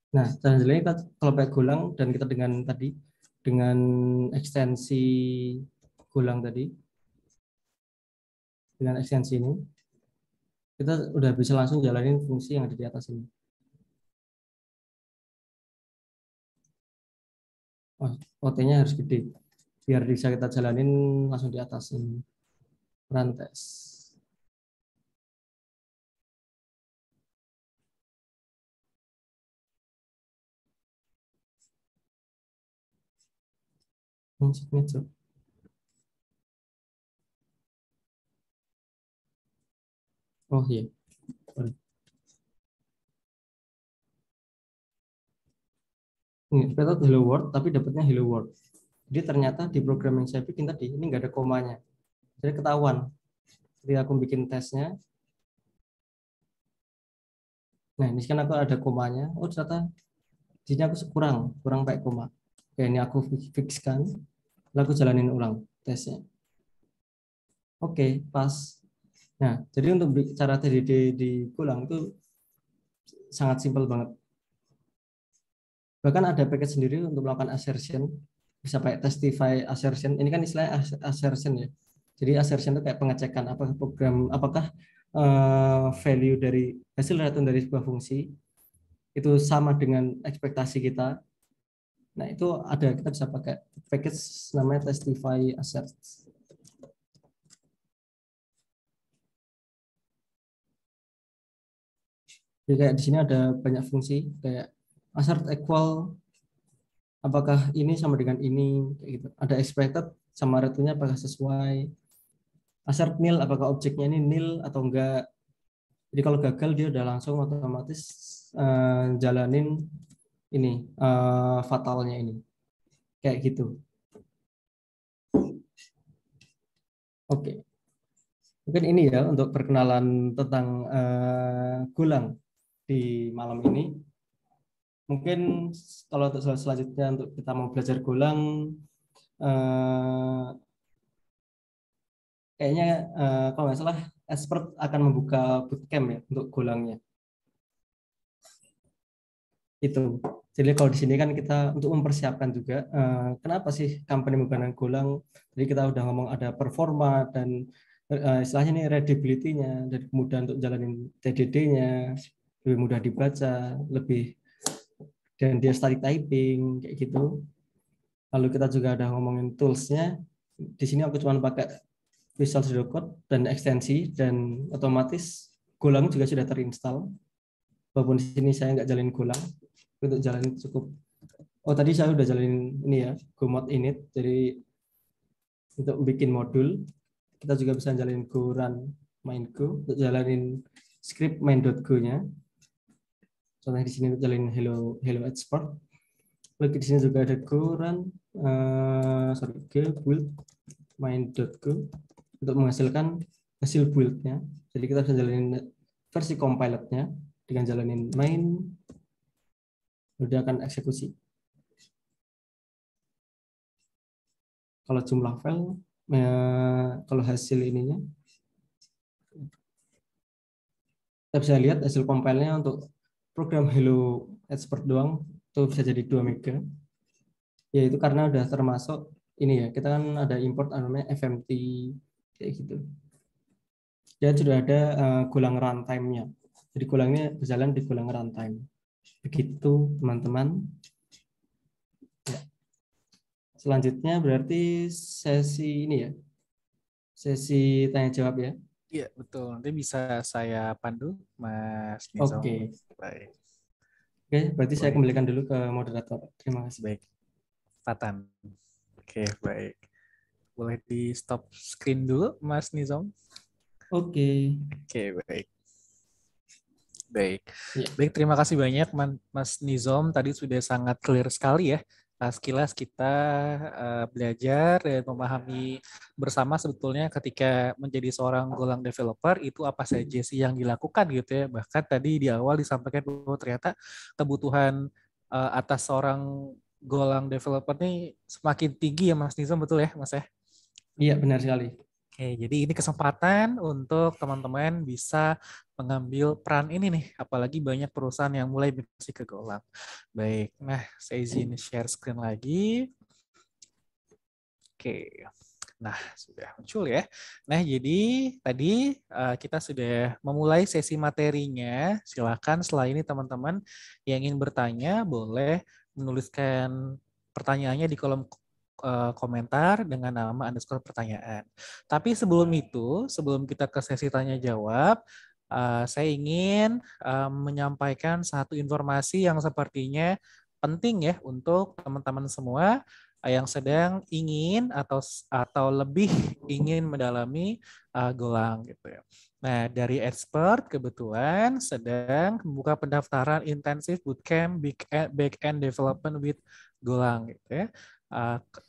Nah, selanjutnya kita kalau pakai golang dan kita dengan tadi dengan ekstensi golang tadi, dengan ekstensi ini, kita udah bisa langsung jalanin fungsi yang ada di atas ini. Oh, OT-nya harus gede biar bisa kita jalanin langsung di atas ini. Run test. Signature. Oh iya. Ini kita hello world tapi dapatnya hello world. Jadi ternyata di program yang saya bikin tadi ini nggak ada komanya. Jadi ketahuan. Jadi aku bikin tesnya. Nah, ini kan aku ada komanya. Oh, ternyata di sini aku kurang pakai koma. Oke, ini aku fixkan. Lalu aku jalanin ulang tesnya. Oke, pas. Nah, jadi untuk cara TDD di Golang itu sangat simpel banget. Bahkan ada package sendiri untuk melakukan assertion. Bisa pakai testify assertion. Ini kan istilahnya assertion ya. Jadi assertion itu kayak pengecekan apakah value dari hasil return dari sebuah fungsi itu sama dengan ekspektasi kita. Nah, itu ada, kita bisa pakai package namanya testify assert. Jadi kayak di sini ada banyak fungsi kayak assert equal, apakah ini sama dengan ini, kayak gitu. Ada expected sama return-nya apakah sesuai. Assert nil, apakah objeknya ini nil atau enggak. Jadi kalau gagal dia udah langsung otomatis jalanin ini fatalnya ini. Kayak gitu. Oke. Mungkin ini ya untuk perkenalan tentang Golang di malam ini. Mungkin kalau untuk selanjutnya untuk kita mau belajar Golang, eh, kayaknya kalau nggak salah expert akan membuka bootcamp ya untuk Golangnya itu. Jadi kalau di sini kan kita untuk mempersiapkan juga kenapa sih company menggunakan Golang. Jadi kita udah ngomong ada performa dan istilahnya ini readability-nya, dan kemudian untuk jalanin TDD-nya lebih mudah dibaca, lebih, dan dia static typing kayak gitu. Lalu kita juga ada ngomongin tools-nya. Di sini aku cuma pakai Visual Studio Code dan ekstensi, dan otomatis Golang juga sudah terinstall. Walaupun di sini saya nggak jalin Golang, untuk jalan cukup. Oh, tadi saya udah jalanin ini ya, Go Mod Init. Jadi untuk bikin modul, kita juga bisa jalanin Go Run Main Go untuk jalanin script main.go-nya. Contohnya di sini untuk jalanin Hello Expert. Lalu di sini juga ada Go Run Go build main.go untuk menghasilkan hasil build-nya. Jadi kita bisa jalanin versi compiler-nya dengan jalanin main, lalu dia akan eksekusi. Kalau jumlah file, kalau hasil ininya, kita bisa lihat hasil compile-nya untuk program Hello Expert doang itu bisa jadi 2 mega. Yaitu karena udah termasuk ini ya, kita kan ada import namanya FMT kayak gitu. Dan sudah ada Golang runtime-nya. Jadi Golangnya berjalan di Golang runtime. Begitu teman-teman. Ya. Selanjutnya berarti sesi ini ya, sesi tanya jawab ya. Iya, betul. Nanti bisa saya pandu, Mas Nizam. Oke. Baik. Oke, berarti saya Baik. kembalikan dulu ke moderator. Terima kasih. Baik. Fatan. Oke, baik. Boleh di stop screen dulu, Mas Nizam? Oke. Oke, baik. Baik. Ya. Baik, terima kasih banyak Mas Nizam. Tadi sudah sangat clear sekali ya. Sekilas kita belajar dan memahami bersama sebetulnya ketika menjadi seorang Golang developer itu apa saja sih yang dilakukan gitu ya. Bahkan tadi di awal disampaikan bahwa ternyata kebutuhan atas seorang Golang developer ini semakin tinggi ya Mas Nizam, betul ya Mas ya? Iya, benar sekali. Oke, jadi ini kesempatan untuk teman-teman bisa mengambil peran ini nih, apalagi banyak perusahaan yang mulai migrasi ke Golang. Baik, nah saya izin share screen lagi. Oke, nah sudah muncul ya. Nah jadi tadi kita sudah memulai sesi materinya. Silakan setelah ini teman-teman yang ingin bertanya boleh menuliskan pertanyaannya di kolom komentar dengan nama underscore pertanyaan. Tapi sebelum itu, sebelum kita ke sesi tanya jawab, saya ingin menyampaikan satu informasi yang sepertinya penting ya untuk teman-teman semua yang sedang ingin atau lebih ingin mendalami Golang gitu ya. Nah, dari expert kebetulan sedang membuka pendaftaran intensif bootcamp back-end development with Golang gitu ya.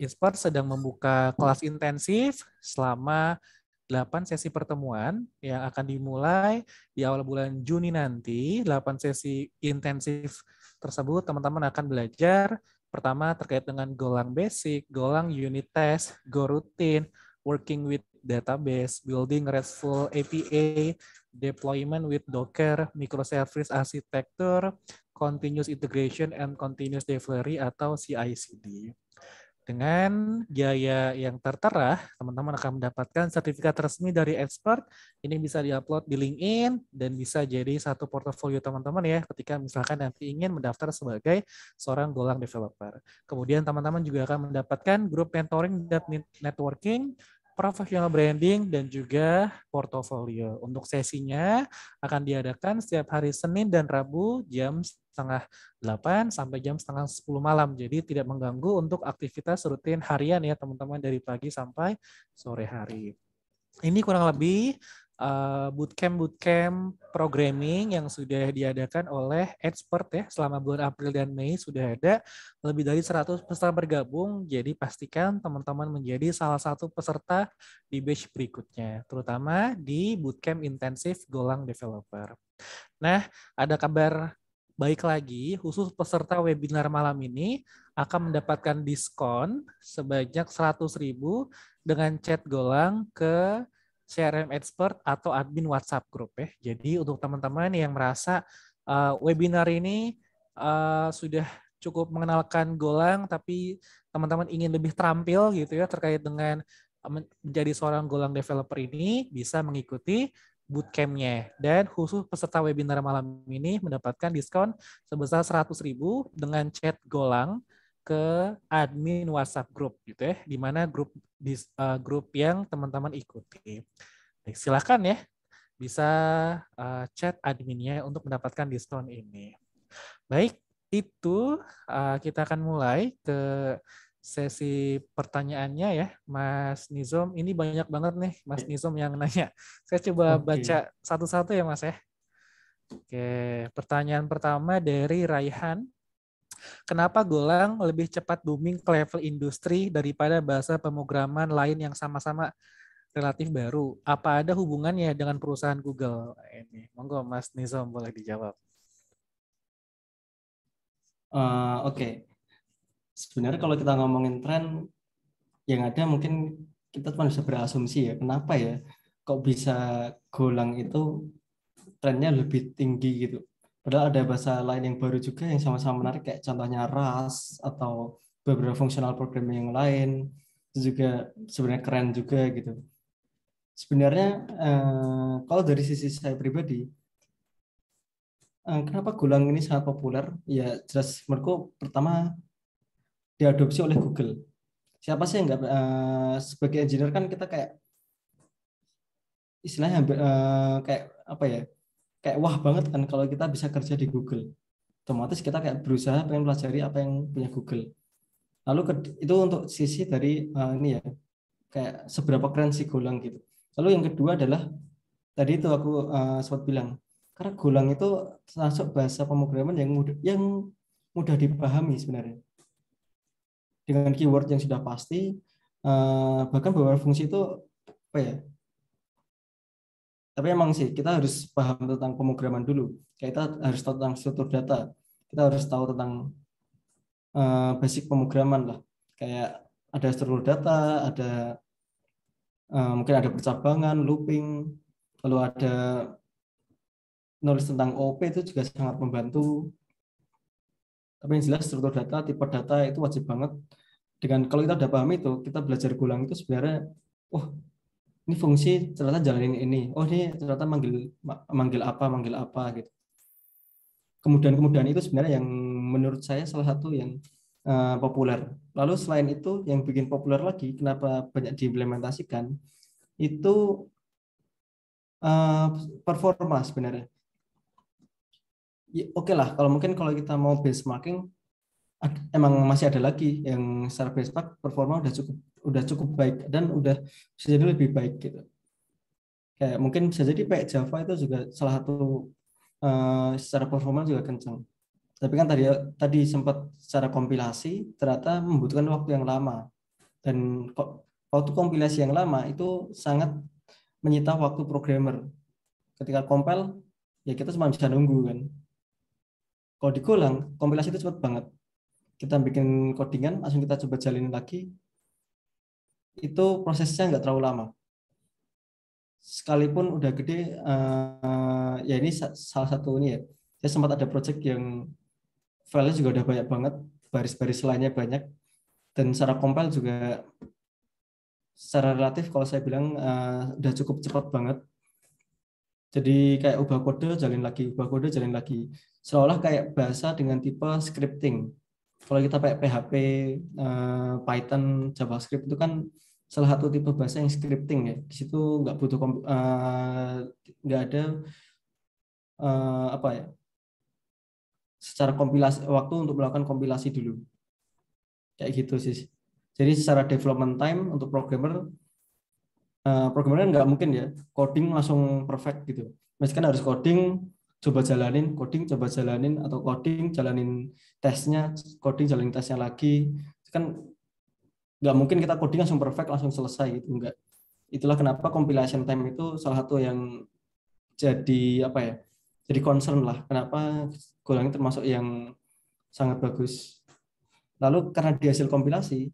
Expert sedang membuka kelas intensif selama 8 sesi pertemuan yang akan dimulai di awal bulan Juni nanti. 8 sesi intensif tersebut teman-teman akan belajar pertama terkait dengan Golang Basic, Golang Unit Test, GoRoutine, Working with Database, Building RESTful API, Deployment with Docker, Microservice Architecture, Continuous Integration and Continuous Delivery atau CI/CD. Dengan biaya yang tertera, teman-teman akan mendapatkan sertifikat resmi dari expert. Ini bisa diupload di LinkedIn dan bisa jadi satu portofolio teman-teman ya ketika misalkan nanti ingin mendaftar sebagai seorang Golang developer. Kemudian teman-teman juga akan mendapatkan grup mentoring dan networking, professional branding, dan juga portofolio. Untuk sesinya akan diadakan setiap hari Senin dan Rabu jam setengah 8 sampai jam setengah 10 malam. Jadi tidak mengganggu untuk aktivitas rutin harian ya teman-teman dari pagi sampai sore hari. Ini kurang lebih bootcamp programming yang sudah diadakan oleh expert ya selama bulan April dan Mei sudah ada lebih dari 100 peserta bergabung. Jadi pastikan teman-teman menjadi salah satu peserta di batch berikutnya, terutama di bootcamp intensif Golang Developer. Nah, ada kabar baik lagi, khusus peserta webinar malam ini akan mendapatkan diskon sebanyak 100.000 dengan chat Golang ke CRM Expert atau admin WhatsApp Group ya. Jadi untuk teman-teman yang merasa webinar ini sudah cukup mengenalkan Golang, tapi teman-teman ingin lebih terampil gitu ya terkait dengan menjadi seorang Golang developer ini, bisa mengikuti bootcamp-nya. Dan khusus peserta webinar malam ini mendapatkan diskon sebesar 100.000 dengan chat Golang ke admin WhatsApp group gitu ya, di mana grup yang teman-teman ikuti. Baik, silakan ya, bisa chat adminnya untuk mendapatkan diskon ini. Baik, itu kita akan mulai ke sesi pertanyaannya ya, Mas Nizom. Ini banyak banget nih, Mas Nizom yang nanya. Saya coba baca satu-satu ya, Mas ya. Oke, pertanyaan pertama dari Raihan. Kenapa Golang lebih cepat booming ke level industri daripada bahasa pemrograman lain yang sama-sama relatif baru? Apa ada hubungannya dengan perusahaan Google? Ini, monggo Mas Nizam boleh dijawab. Oke. Sebenarnya kalau kita ngomongin tren, yang ada mungkin kita cuma bisa berasumsi ya. Kenapa ya? Kok bisa Golang itu trennya lebih tinggi gitu? Padahal ada bahasa lain yang baru juga yang sama-sama menarik, kayak contohnya Rust atau beberapa fungsional programming yang lain. Itu juga sebenarnya keren juga gitu. Sebenarnya kalau dari sisi saya pribadi, kenapa Golang ini sangat populer? Ya jelas menurutku pertama diadopsi oleh Google. Siapa sih yang nggak sebagai engineer kan kita kayak istilahnya kayak apa ya? Kayak wah banget kan kalau kita bisa kerja di Google. Otomatis kita kayak berusaha pengen pelajari apa yang punya Google. Lalu itu untuk sisi dari ini ya, kayak seberapa keren sih Golang gitu. Lalu yang kedua adalah tadi itu aku sempat bilang, karena Golang itu termasuk bahasa pemrograman yang mudah dipahami sebenarnya. Dengan keyword yang sudah pasti, bahkan beberapa fungsi itu apa ya? Tapi emang sih kita harus paham tentang pemrograman dulu. Kita harus tahu tentang struktur data. Kita harus tahu tentang basic pemrograman lah. Kayak ada struktur data, ada mungkin ada percabangan, looping, lalu ada nulis tentang OOP itu juga sangat membantu. Tapi yang jelas struktur data, tipe data itu wajib banget. Dengan kalau kita udah paham itu, kita belajar Golang itu sebenarnya, oh ini fungsi ternyata jalanin ini, oh ini ternyata manggil apa gitu. Kemudian itu sebenarnya yang menurut saya salah satu yang populer. Lalu selain itu yang bikin populer lagi, kenapa banyak diimplementasikan, itu performa sebenarnya. Ya, oke lah, kalau mungkin kalau kita mau benchmarking, emang masih ada lagi yang secara benchmark performa udah cukup baik dan udah bisa jadi lebih baik gitu. Kayak mungkin bisa jadi kayak Java itu juga salah satu secara performa juga kencang. Tapi kan tadi sempat secara kompilasi ternyata membutuhkan waktu yang lama. Dan waktu kompilasi yang lama itu sangat menyita waktu programmer. Ketika compile, ya kita cuma bisa nunggu kan. Kalau di Golang, kompilasi itu cepat banget. Kita bikin codingan, langsung kita coba jalin lagi, itu prosesnya nggak terlalu lama. Sekalipun udah gede, ya ini salah satu ini ya. Saya sempat ada project yang file juga udah banyak banget, baris-baris lainnya banyak, dan secara compile juga secara relatif kalau saya bilang udah cukup cepat banget. Jadi kayak ubah kode jalin lagi, ubah kode jalin lagi. Seolah kayak bahasa dengan tipe scripting. Kalau kita pakai PHP, Python, JavaScript itu kan salah satu tipe bahasa yang scripting ya. Di situ nggak butuh nggak ada apa ya, secara kompilasi waktu untuk melakukan kompilasi dulu. Kayak gitu sih. Jadi secara development time untuk programmer programmer kan nggak mungkin ya coding langsung perfect gitu. Mas kan harus coding, coba jalanin, atau coding, jalanin tesnya, coding, jalanin tesnya lagi. Kan nggak mungkin kita coding langsung perfect, langsung selesai gitu, enggak. Itulah kenapa compilation time itu salah satu yang jadi apa ya, jadi concern lah. Kenapa Golang ini termasuk yang sangat bagus. Lalu karena di hasil kompilasi,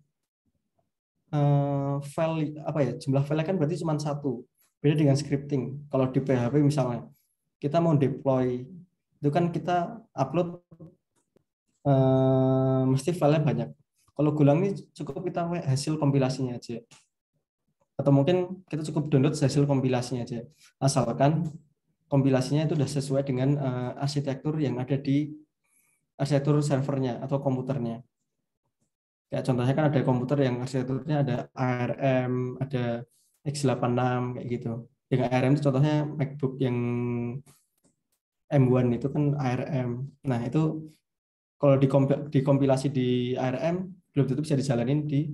file apa ya, jumlah file kan berarti cuma satu. Beda dengan scripting. Kalau di PHP misalnya kita mau deploy itu kan kita upload, mesti filenya banyak. Kalau Golang ini cukup kita hasil kompilasinya aja, atau mungkin kita cukup download hasil kompilasinya aja, asalkan kompilasinya itu sudah sesuai dengan arsitektur yang ada di arsitektur servernya atau komputernya. Kayak contohnya kan ada komputer yang arsitekturnya ada ARM, ada x86 kayak gitu. Yang ARM itu contohnya MacBook yang M1 itu kan ARM. Nah, itu kalau dikompilasi di ARM belum tentu bisa dijalanin di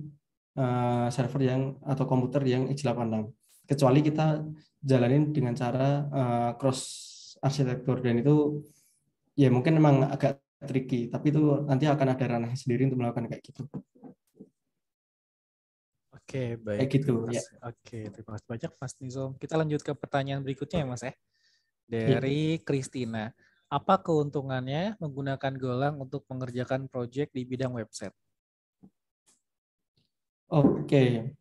server yang atau komputer yang x86. Kecuali kita jalanin dengan cara cross arsitektur, dan itu ya mungkin memang agak tricky, tapi itu nanti akan ada ranah sendiri untuk melakukan kayak gitu. Oke, baik. Kayak gitu ya. Oke, terima kasih banyak Mas Nizam. Kita lanjut ke pertanyaan berikutnya ya Mas ya. Dari Christina. Apa keuntungannya menggunakan Golang untuk mengerjakan proyek di bidang website? Oke.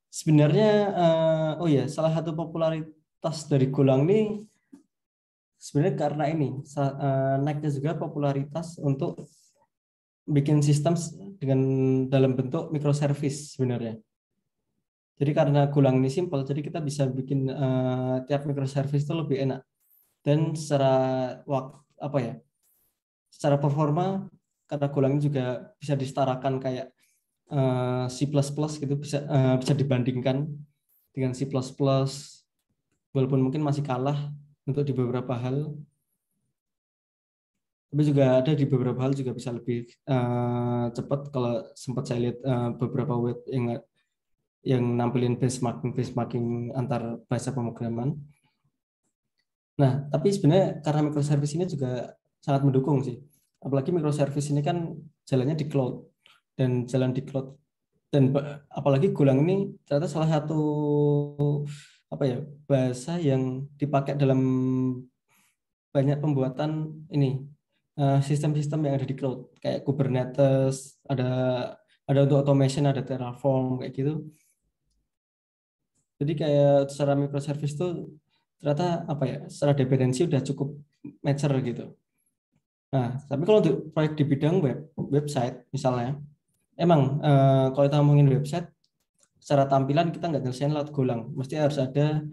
Sebenarnya oh ya, salah satu popularitas dari Golang ini sebenarnya karena ini naiknya juga popularitas untuk bikin sistem dengan dalam bentuk microservice sebenarnya. Jadi karena Golang ini simple, jadi kita bisa bikin tiap microservice itu lebih enak, dan secara apa ya, secara performa karena Golang ini juga bisa disetarakan kayak C++ gitu, bisa dibandingkan dengan C++, walaupun mungkin masih kalah untuk di beberapa hal, tapi juga ada di beberapa hal juga bisa lebih cepat. Kalau sempat saya lihat beberapa web yang nampilin benchmarking antar bahasa pemrograman. Nah, tapi sebenarnya karena microservice ini juga sangat mendukung sih. Apalagi microservice ini kan jalannya di cloud, dan jalan di cloud, dan apalagi Golang ini ternyata salah satu apa ya, bahasa yang dipakai dalam banyak pembuatan ini sistem-sistem yang ada di cloud, kayak Kubernetes, ada untuk automation, ada Terraform kayak gitu. Jadi kayak secara microservice itu ternyata apa ya, secara dependensi udah cukup mature gitu. Nah, tapi kalau untuk proyek di bidang website misalnya, emang kalau kita ngomongin website, secara tampilan kita nggak nyelesain lewat Golang, mesti harus ada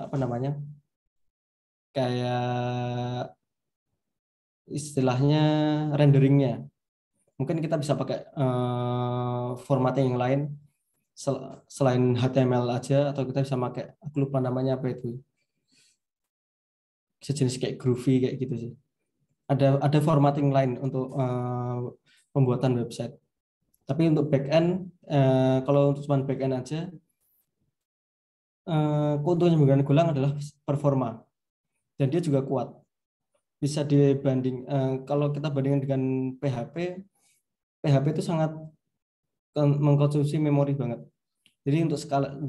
apa namanya, kayak istilahnya renderingnya. Mungkin kita bisa pakai formatting yang lain selain HTML aja, atau kita bisa pakai, aku lupa namanya apa itu, sejenis kayak Groovy kayak gitu sih. Ada formatting lain untuk pembuatan website. Tapi untuk backend, kalau untuk cuma backend aja, keuntungan menggunakan Golang adalah performa, dan dia juga kuat. Bisa dibanding kalau kita bandingkan dengan PHP itu sangat mengkonsumsi memori banget. Jadi untuk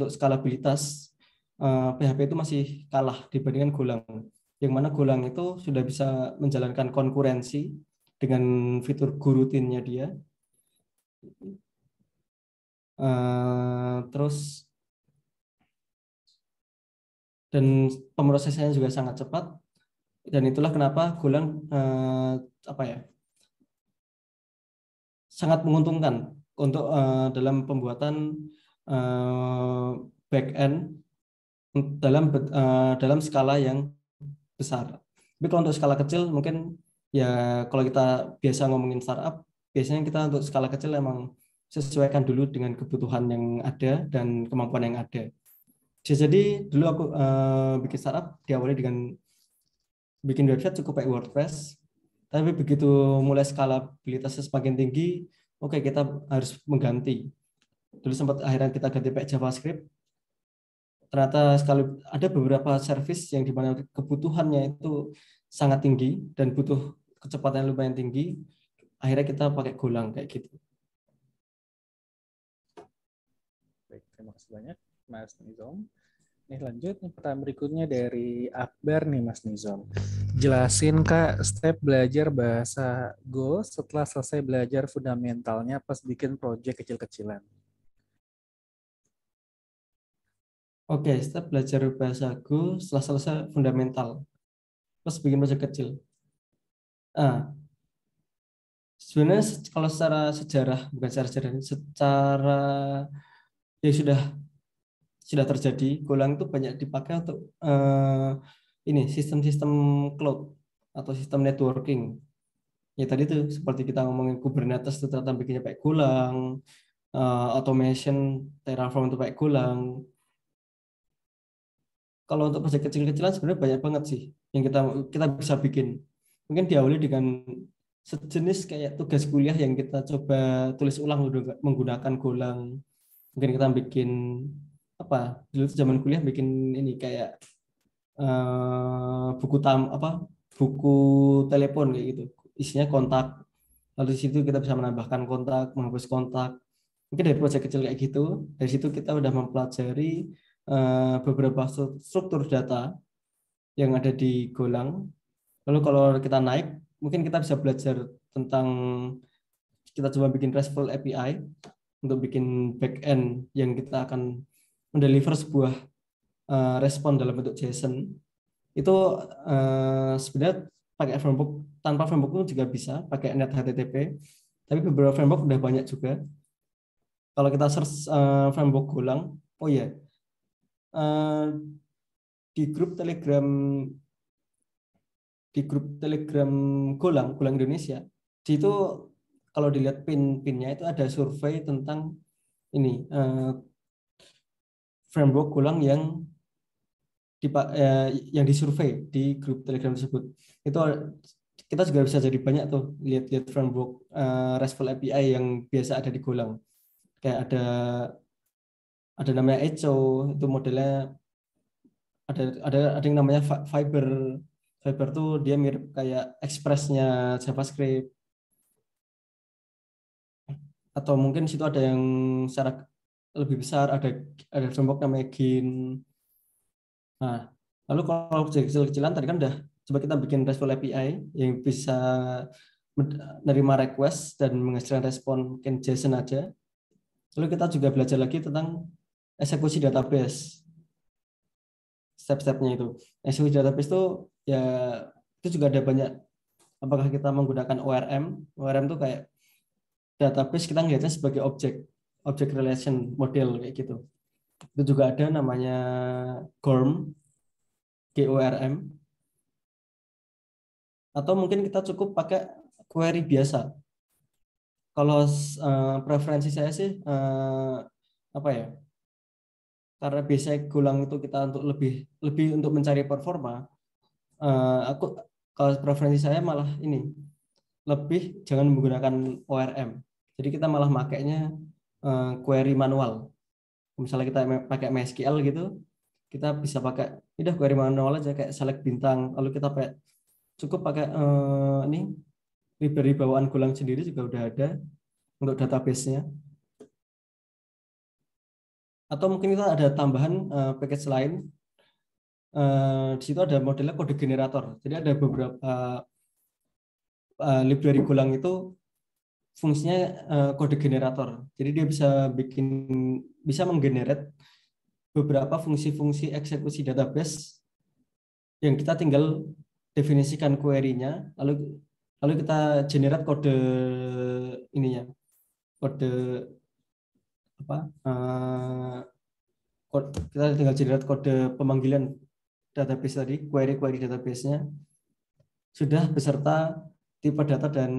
skalabilitas, PHP itu masih kalah dibandingkan Golang. Yang mana Golang itu sudah bisa menjalankan konkurensi dengan fitur gurutinnya dia. Terus dan pemrosesannya juga sangat cepat, dan itulah kenapa Golang apa ya, sangat menguntungkan untuk dalam pembuatan back end dalam skala yang besar. Tapi kalau untuk skala kecil mungkin ya, kalau kita biasa ngomongin startup, biasanya kita untuk skala kecil emang sesuaikan dulu dengan kebutuhan yang ada dan kemampuan yang ada. Bisa jadi dulu aku bikin startup diawali dengan bikin website cukup pakai WordPress, tapi begitu mulai skalabilitasnya semakin tinggi, oke, kita harus mengganti. Dulu sempat akhirnya kita ganti pakai JavaScript, ternyata sekali ada beberapa service yang di mana kebutuhannya itu sangat tinggi dan butuh kecepatan yang lumayan tinggi, akhirnya kita pakai Golang kayak gitu. Baik, terima kasih banyak Mas Nizam. Nih lanjut, pertanyaan berikutnya dari Akbar nih Mas Nizam. Jelasin Kak step belajar bahasa Go setelah selesai belajar fundamentalnya pas bikin project kecil-kecilan. Oke, step belajar bahasa Go setelah selesai fundamental, terus bikin project kecil. Nah, sebenarnya kalau secara sejarah, bukan secara sejarah, secara ya sudah terjadi, Golang itu banyak dipakai untuk ini sistem-sistem cloud atau sistem networking. Ya tadi tuh seperti kita ngomongin Kubernetes itu ternyata bikinnya pakai Golang, automation Terraform itu pakai Golang. Kalau untuk proyek kecil-kecilan sebenarnya banyak banget sih yang kita bisa bikin. Mungkin diawali dengan sejenis kayak tugas kuliah yang kita coba tulis ulang menggunakan Golang. Mungkin kita bikin apa? Dulu tuh zaman kuliah bikin ini kayak buku telepon kayak gitu. Isinya kontak. Lalu di situ kita bisa menambahkan kontak, menghapus kontak. Mungkin dari proyek kecil kayak gitu. Dari situ kita udah mempelajari beberapa struktur data yang ada di Golang. Lalu kalau kita naik, mungkin kita bisa belajar tentang kita coba bikin RESTful API untuk bikin backend yang kita akan mendeliver sebuah respon dalam bentuk JSON. Itu sebenarnya pakai framework, tanpa framework pun juga bisa pakai net HTTP. Tapi beberapa framework udah banyak juga. Kalau kita search framework Golang, oh iya, di grup Telegram Golang Indonesia, di itu kalau dilihat pinnya itu ada survei tentang ini framework Golang yang disurvei di grup Telegram tersebut. Itu kita juga bisa jadi banyak tuh lihat framework RESTful API yang biasa ada di Golang. Kayak ada namanya Echo, itu modelnya ada yang namanya Fiber. Fiber tuh dia mirip kayak Express-nya JavaScript. Atau mungkin situ ada yang secara lebih besar, ada framework namanya Gin. Nah, lalu kalau kecil-kecilan tadi kan udah coba kita bikin RESTful API yang bisa menerima request dan menghasilkan respon mungkin JSON aja. Lalu kita juga belajar lagi tentang eksekusi database. Step-stepnya itu. Eksekusi database itu ya itu juga ada banyak. Apakah kita menggunakan ORM? ORM itu kayak database kita ngelihatnya sebagai object relation model kayak gitu. Itu juga ada namanya GORM, atau mungkin kita cukup pakai query biasa. Kalau preferensi saya sih apa ya? Karena biasanya Golang itu kita untuk lebih untuk mencari performa. Aku kalau preferensi saya malah ini lebih jangan menggunakan ORM. Jadi kita malah makainya query manual. Misalnya kita pakai MySQL gitu, kita bisa pakai udah query manual aja kayak select bintang, lalu kita cukup pakai ini library bawaan Golang sendiri juga udah ada untuk database-nya. Atau mungkin kita ada tambahan package lain. Di situ ada modelnya kode generator. Jadi ada beberapa library Golang itu fungsinya kode generator. Jadi dia bisa menggenerate beberapa fungsi-fungsi eksekusi database yang kita tinggal definisikan query-nya, lalu kita generate kode ininya, kode apa? Kita tinggal generate kode pemanggilan database tadi, query database-nya sudah beserta tipe data dan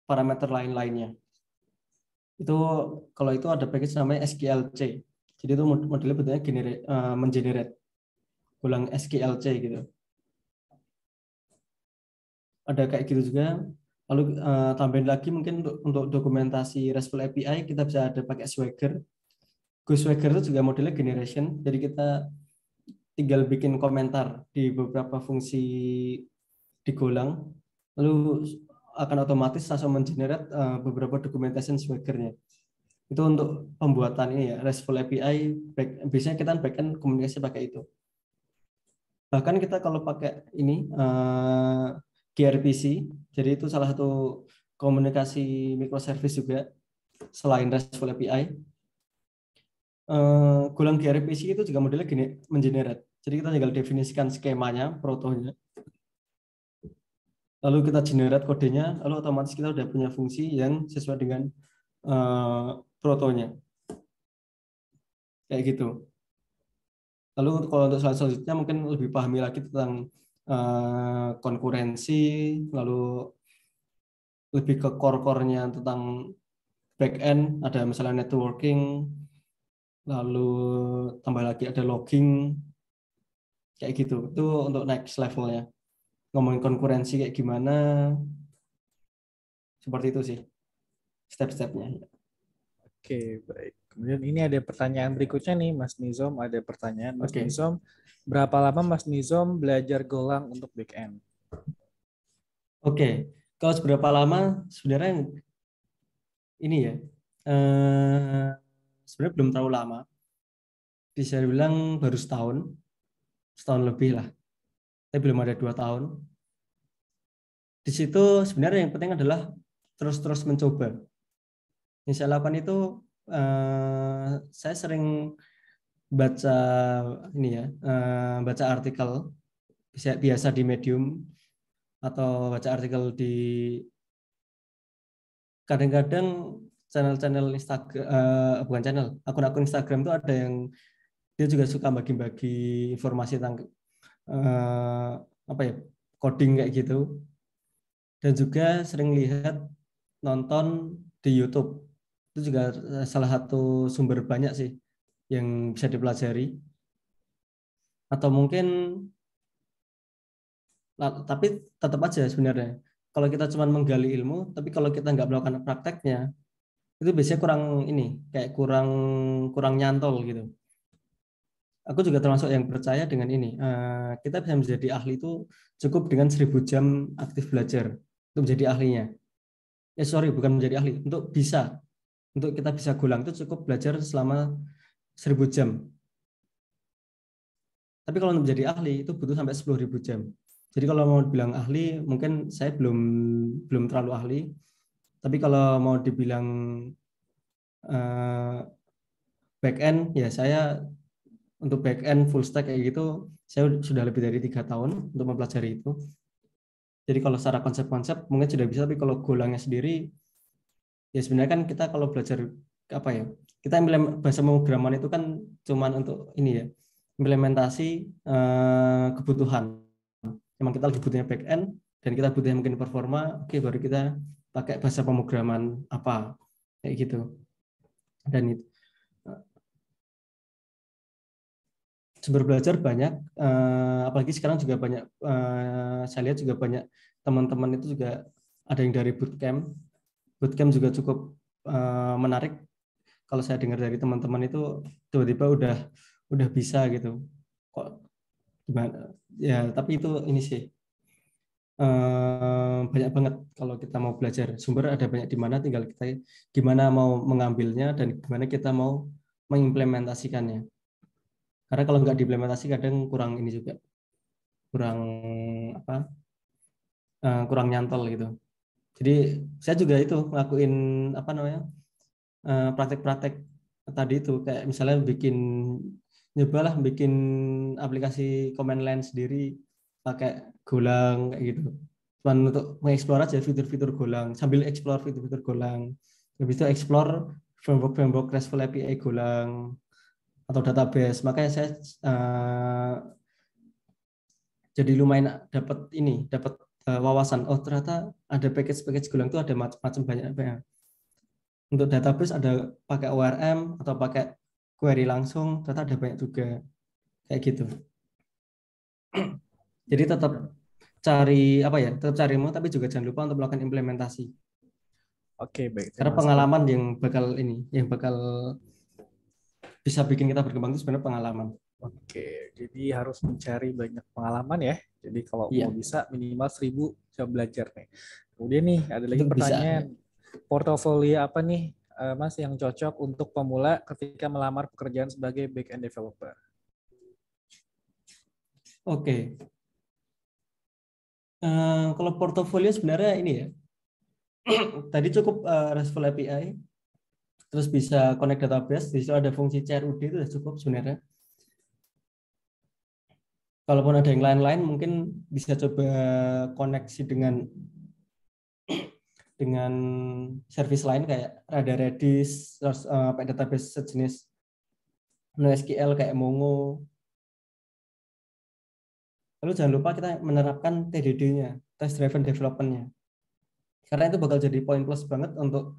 parameter lain-lainnya. Itu kalau itu ada package namanya SQLC. Jadi itu modelnya bentuknya mengenerate ulang SQLC gitu. Ada kayak gitu juga. Lalu tambahin lagi mungkin untuk dokumentasi RESTful API kita bisa ada pakai Swagger. Swagger itu juga modelnya generation. Jadi kita tinggal bikin komentar di beberapa fungsi di Golang, lalu akan otomatis langsung mengenerate beberapa documentation Swagger-nya. Itu untuk pembuatan ini ya, RESTful API. Biasanya kita backend komunikasi pakai itu. Bahkan kita kalau pakai ini gRPC, jadi itu salah satu komunikasi microservice juga selain RESTful API. Golang gRPC itu juga modelnya gini, mengenerate. Jadi kita tinggal definisikan skemanya, protonya, lalu kita generate kodenya, lalu otomatis kita udah punya fungsi yang sesuai dengan protonya, kayak gitu. Lalu kalau untuk slide selanjutnya mungkin lebih pahami lagi tentang konkurensi, lalu lebih ke core-core-nya tentang back-end, ada misalnya networking, lalu tambah lagi ada logging, kayak gitu. Itu untuk next levelnya. Ngomongin konkurensi kayak gimana, seperti itu sih step-stepnya. Oke, baik. Kemudian ini ada pertanyaan berikutnya nih, Mas Nizom. Ada pertanyaan, Mas Oke. Nizom. Berapa lama Mas Nizom belajar Golang untuk backend? Oke, kalau seberapa lama sebenarnya ini ya, sebenarnya belum terlalu lama. Bisa dibilang baru setahun lebih lah. Tapi belum ada 2 tahun. Di situ sebenarnya yang penting adalah terus-terus mencoba. Yang saya lakukan itu saya sering baca ini ya, baca artikel biasa di Medium atau baca artikel di kadang-kadang channel-channel Instagram, bukan channel, akun-akun Instagram itu ada yang dia juga suka bagi-bagi informasi tentang apa ya, coding kayak gitu, dan juga sering lihat nonton di YouTube. Itu juga salah satu sumber banyak sih yang bisa dipelajari. Atau mungkin, tapi tetap aja sebenarnya kalau kita cuma menggali ilmu tapi kalau kita nggak melakukan prakteknya itu biasanya kurang ini, kayak kurang kurang nyantol gitu. Aku juga termasuk yang percaya dengan ini. Kita bisa menjadi ahli itu cukup dengan 1000 jam aktif belajar untuk menjadi ahlinya. Sorry, bukan menjadi ahli, untuk kita bisa Golang itu cukup belajar selama 1000 jam. Tapi kalau untuk menjadi ahli itu butuh sampai 10.000 jam. Jadi kalau mau dibilang ahli, mungkin saya belum terlalu ahli. Tapi kalau mau dibilang back end, ya saya untuk back end full stack kayak gitu, saya sudah lebih dari 3 tahun untuk mempelajari itu. Jadi kalau secara konsep-konsep mungkin sudah bisa, tapi kalau Golangnya sendiri, ya sebenarnya kan kita kalau belajar apa ya, kita bahasa pemrograman itu kan cuman untuk ini ya, implementasi kebutuhan. Memang kita lagi butuhnya back end dan kita butuhnya mungkin performa, oke, baru kita pakai bahasa pemrograman apa kayak gitu. Dan itu sumber belajar banyak, apalagi sekarang juga banyak, saya lihat juga banyak teman-teman itu juga ada yang dari bootcamp. Bootcamp juga cukup menarik. Kalau saya dengar dari teman-teman itu tiba-tiba udah bisa gitu. Kok gimana? Ya, tapi itu ini sih banyak banget kalau kita mau belajar. Sumber ada banyak di mana, tinggal kita gimana mau mengambilnya dan gimana kita mau mengimplementasikannya. Karena kalau nggak diimplementasi kadang kurang ini juga, kurang apa, kurang nyantol gitu. Jadi saya juga itu ngelakuin apa namanya, praktek-praktek tadi itu, kayak misalnya nyobalah bikin aplikasi command line sendiri pakai Golang kayak gitu. Cuman untuk mengeksplor aja fitur-fitur Golang, sambil explore fitur-fitur Golang. Habis itu explore framework RESTful API Golang atau database. Makanya saya jadi lumayan dapat wawasan. Oh, ternyata ada package Golang itu ada macam-macam banyak. Untuk database ada pakai ORM atau pakai query langsung, ternyata ada banyak juga kayak gitu. Jadi tetap cari ilmu, tapi juga jangan lupa untuk melakukan implementasi. Oke, baik. Karena pengalaman yang bakal bisa bikin kita berkembang itu sebenarnya pengalaman. Oke, jadi harus mencari banyak pengalaman ya. Jadi kalau mau Iya, bisa minimal 1000 jam belajar nih. Kemudian nih ada lagi itu bisa. pertanyaan, portofolio apa nih Mas yang cocok untuk pemula ketika melamar pekerjaan sebagai back-end developer? Oke. Kalau portofolio sebenarnya ini ya, tadi cukup RESTful API, terus bisa connect database, di situ ada fungsi CRUD itu sudah cukup sebenarnya. Kalaupun ada yang lain-lain, mungkin bisa coba koneksi dengan service lain kayak ada Redis, terus pakai database sejenis NoSQL kayak Mongo. Lalu jangan lupa kita menerapkan TDD-nya, Test Driven Development-nya. Karena itu bakal jadi poin plus banget untuk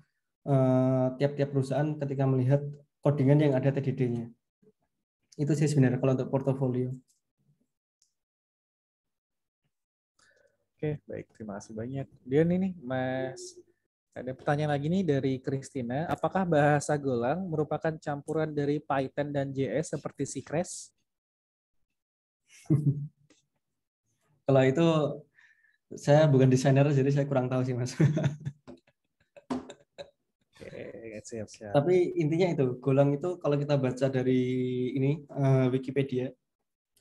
tiap-tiap perusahaan ketika melihat codingan yang ada TDD-nya. Itu sih sebenarnya kalau untuk portofolio. Oke, baik. Terima kasih banyak. Kemudian ini Mas, ada pertanyaan lagi nih dari Christina. Apakah bahasa Golang merupakan campuran dari Python dan JS seperti Crash? Kalau itu saya bukan desainer jadi saya kurang tahu sih Mas. Oke, siap-siap. Tapi intinya itu Golang itu kalau kita baca dari ini Wikipedia,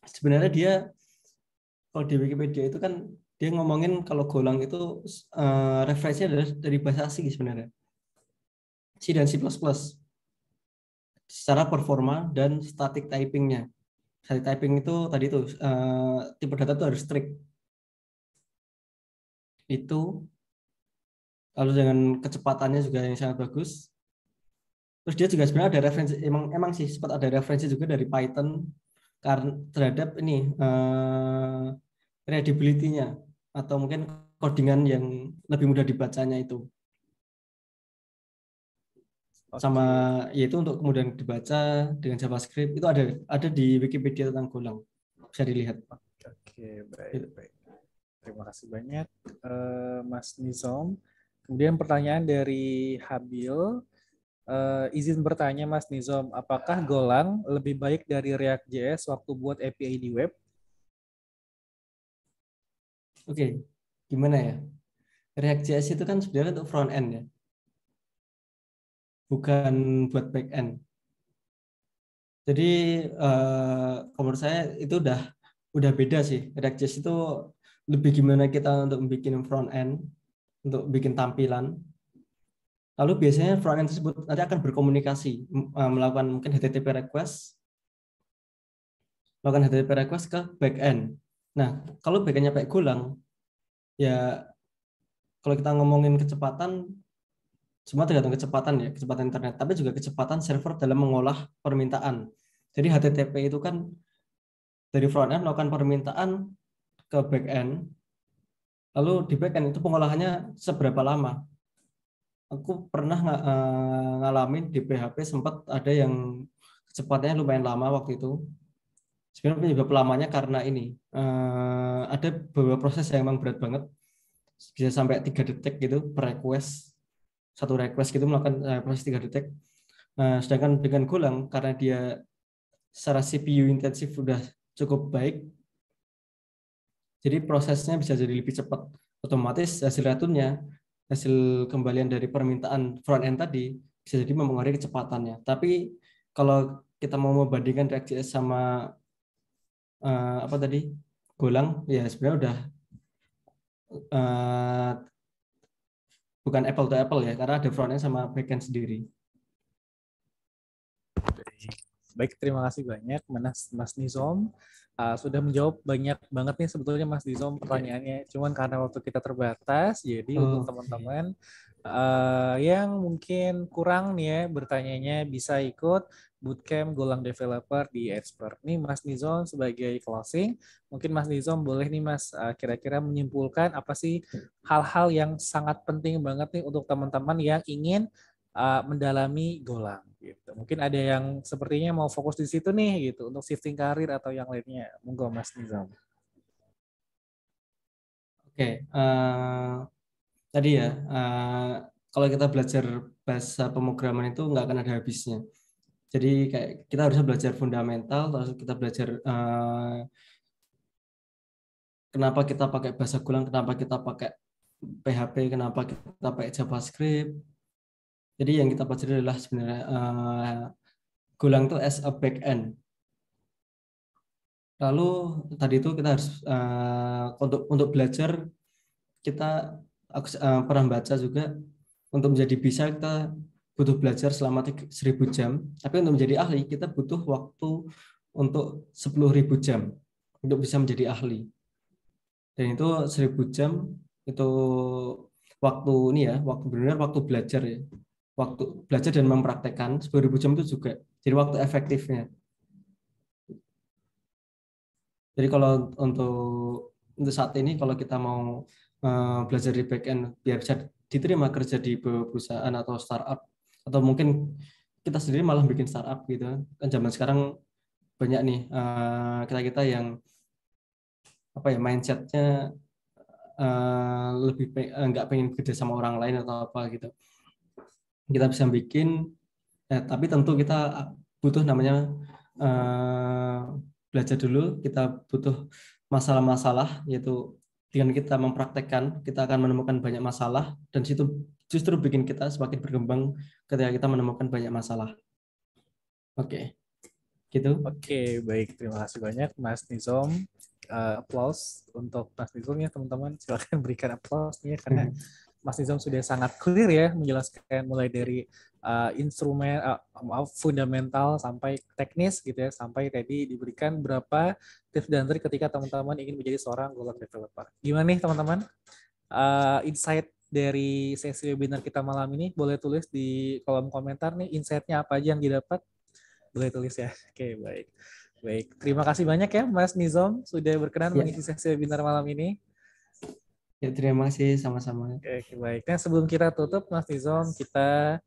sebenarnya dia kalau di Wikipedia itu kan dia ngomongin kalau Golang itu referensinya dari bahasa asing sebenarnya, C dan C++, secara performa dan static typingnya. Static typing itu tadi itu tipe data itu harus strict. Itu lalu dengan kecepatannya juga yang sangat bagus. Terus dia juga sebenarnya ada referensi, emang sih sempat ada referensi juga dari Python karena terhadap ini readability-nya atau mungkin codingan yang lebih mudah dibacanya itu. Sama Oke, yaitu untuk kemudian dibaca dengan JavaScript itu ada di Wikipedia tentang Golang, bisa dilihat. oke, baik, baik. Terima kasih banyak, Mas Nizam. Kemudian pertanyaan dari Habil. Izin bertanya, Mas Nizam, apakah Golang lebih baik dari React.js waktu buat API di web? Oke, gimana ya? React.js itu kan sebenarnya untuk front end ya, bukan buat back end. Jadi menurut saya itu udah beda sih. React.js itu lebih gimana kita untuk bikin front end, untuk bikin tampilan. Lalu biasanya front end tersebut nanti akan berkomunikasi, melakukan mungkin HTTP request, ke back end. Nah, kalau back endnya pakai Golang, ya kalau kita ngomongin kecepatan, semua tergantung kecepatan ya, kecepatan internet, tapi juga kecepatan server dalam mengolah permintaan. Jadi HTTP itu kan dari front end melakukan permintaan ke back end, lalu di back end itu pengolahannya seberapa lama. Aku pernah ngalamin di PHP sempat ada yang kecepatannya lumayan lama waktu itu. Sebenarnya penyebab lamanya karena ini ada beberapa proses yang memang berat banget, bisa sampai 3 detik gitu per request, satu request gitu melakukan proses 3 detik. Sedangkan dengan Golang karena dia secara CPU intensif udah cukup baik, jadi prosesnya bisa jadi lebih cepat. Otomatis hasil return-nya, hasil kembalian dari permintaan front end tadi bisa jadi mempengaruhi kecepatannya. Tapi kalau kita mau membandingkan React.js sama apa tadi Golang, ya sebenarnya udah uh, bukan apple to apple ya, karena ada front end sama back end sendiri. Baik, terima kasih banyak Mas Nizam. Sudah menjawab banyak banget nih sebetulnya Mas Nizam pertanyaannya. Cuman karena waktu kita terbatas, jadi untuk teman-teman yang mungkin kurang nih ya bertanyanya bisa ikut bootcamp Golang Developer di Expert. Nih Mas Nizam sebagai closing, mungkin Mas Nizam boleh nih Mas kira-kira menyimpulkan apa sih hal-hal yang sangat penting banget nih untuk teman-teman yang ingin mendalami Golang gitu. Mungkin ada yang sepertinya mau fokus di situ nih gitu untuk shifting karir atau yang lainnya. Monggo Mas Nizam. Oke, tadi ya kalau kita belajar bahasa pemrograman itu nggak akan ada habisnya. Jadi kayak kita harusnya belajar fundamental, terus kita belajar kenapa kita pakai bahasa Golang, kenapa kita pakai PHP, kenapa kita pakai JavaScript. Jadi yang kita pelajari adalah sebenarnya Golang itu as a backend. Lalu tadi itu kita harus untuk belajar kita aku pernah baca juga untuk menjadi bisa kita butuh belajar selama 1000 jam, tapi untuk menjadi ahli kita butuh waktu untuk 10.000 jam untuk bisa menjadi ahli. Dan itu 1000 jam itu waktu ini ya, waktu benar waktu belajar ya. Waktu belajar dan mempraktekkan 10.000 jam itu juga. Jadi waktu efektifnya. Jadi kalau untuk saat ini kalau kita mau belajar di back end biar bisa diterima kerja di perusahaan atau startup atau mungkin kita sendiri malah bikin startup gitu kan zaman sekarang banyak nih kita yang apa ya mindsetnya lebih nggak pengen kerja sama orang lain atau apa gitu kita bisa bikin tapi tentu kita butuh namanya belajar dulu kita butuh masalah-masalah yaitu dengan kita mempraktekkan kita akan menemukan banyak masalah dan situ justru bikin kita semakin berkembang ketika kita menemukan banyak masalah. Oke, gitu. Oke, baik. Terima kasih banyak Mas Nizom. Applause untuk Mas Nizom ya teman-teman. Silakan berikan applause ya karena Mas Nizom sudah sangat clear ya menjelaskan mulai dari instrumen fundamental sampai teknis gitu ya sampai tadi diberikan berapa tips dan trik ketika teman-teman ingin menjadi seorang Golang developer. Gimana nih teman-teman? Insight dari sesi webinar kita malam ini boleh tulis di kolom komentar nih insight-nya apa aja yang didapat. Boleh tulis ya. Oke, baik. Baik, terima kasih banyak ya Mas Nizom sudah berkenan Ya, mengisi sesi webinar malam ini. ya terima kasih sama-sama. Oke, baik. Nah, sebelum kita tutup Mas Nizom, kita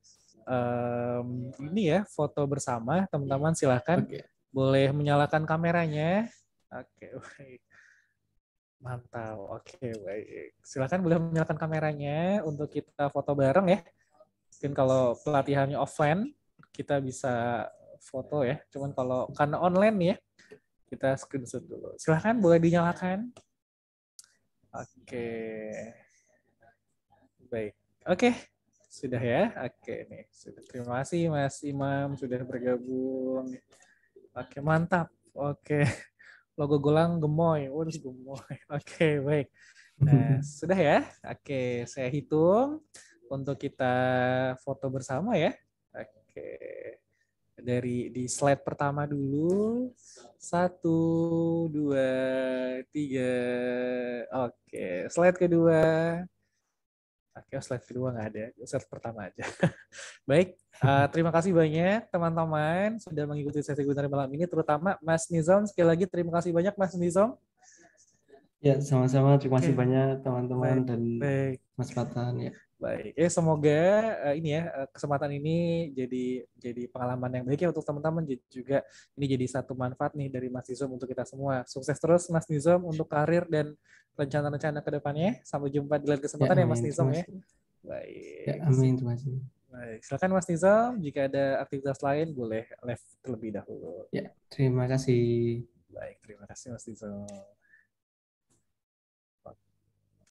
ini ya foto bersama. Teman-teman silakan Oke. boleh menyalakan kameranya. Oke, baik. Mantap. Oke, baik. Silakan boleh menyalakan kameranya untuk kita foto bareng ya. Mungkin kalau pelatihannya offline kita bisa foto ya. Cuman kalau karena online nih ya, kita screenshot dulu. Silahkan boleh dinyalakan. Oke. Baik. Oke. Sudah ya? Oke nih. Sudah. Terima kasih Mas Imam sudah bergabung. Oke, mantap. Oke. Logo Golang gemoy. Waduh, gemoy. Oke, baik. Nah, sudah ya? Oke, saya hitung untuk kita foto bersama ya. Oke. Dari di slide pertama dulu. 1, 2, 3. Oke, slide kedua. Oke, slide kedua nggak ada. Slide pertama aja. Baik, terima kasih banyak teman-teman sudah mengikuti sesi webinar malam ini, terutama Mas Nizam. Sekali lagi terima kasih banyak Mas Nizam. Ya, sama-sama. Terima kasih Oke, banyak teman-teman baik, dan baik. Mas Patan ya. Baik, semoga ini ya kesempatan ini jadi pengalaman yang baik ya untuk teman-teman, juga ini jadi satu manfaat nih dari Mas Nizam untuk kita semua. Sukses terus Mas Nizam untuk karir dan rencana-rencana ke depannya. Sampai jumpa di lain Ya, kesempatan ya Mas amin. Nizam Terima ya. kasih. Ya, Baik. amin. Terima kasih. Baik, silakan Mas Nizam, jika ada aktivitas lain boleh live terlebih dahulu. Ya, terima kasih. Baik, terima kasih Mas Nizam.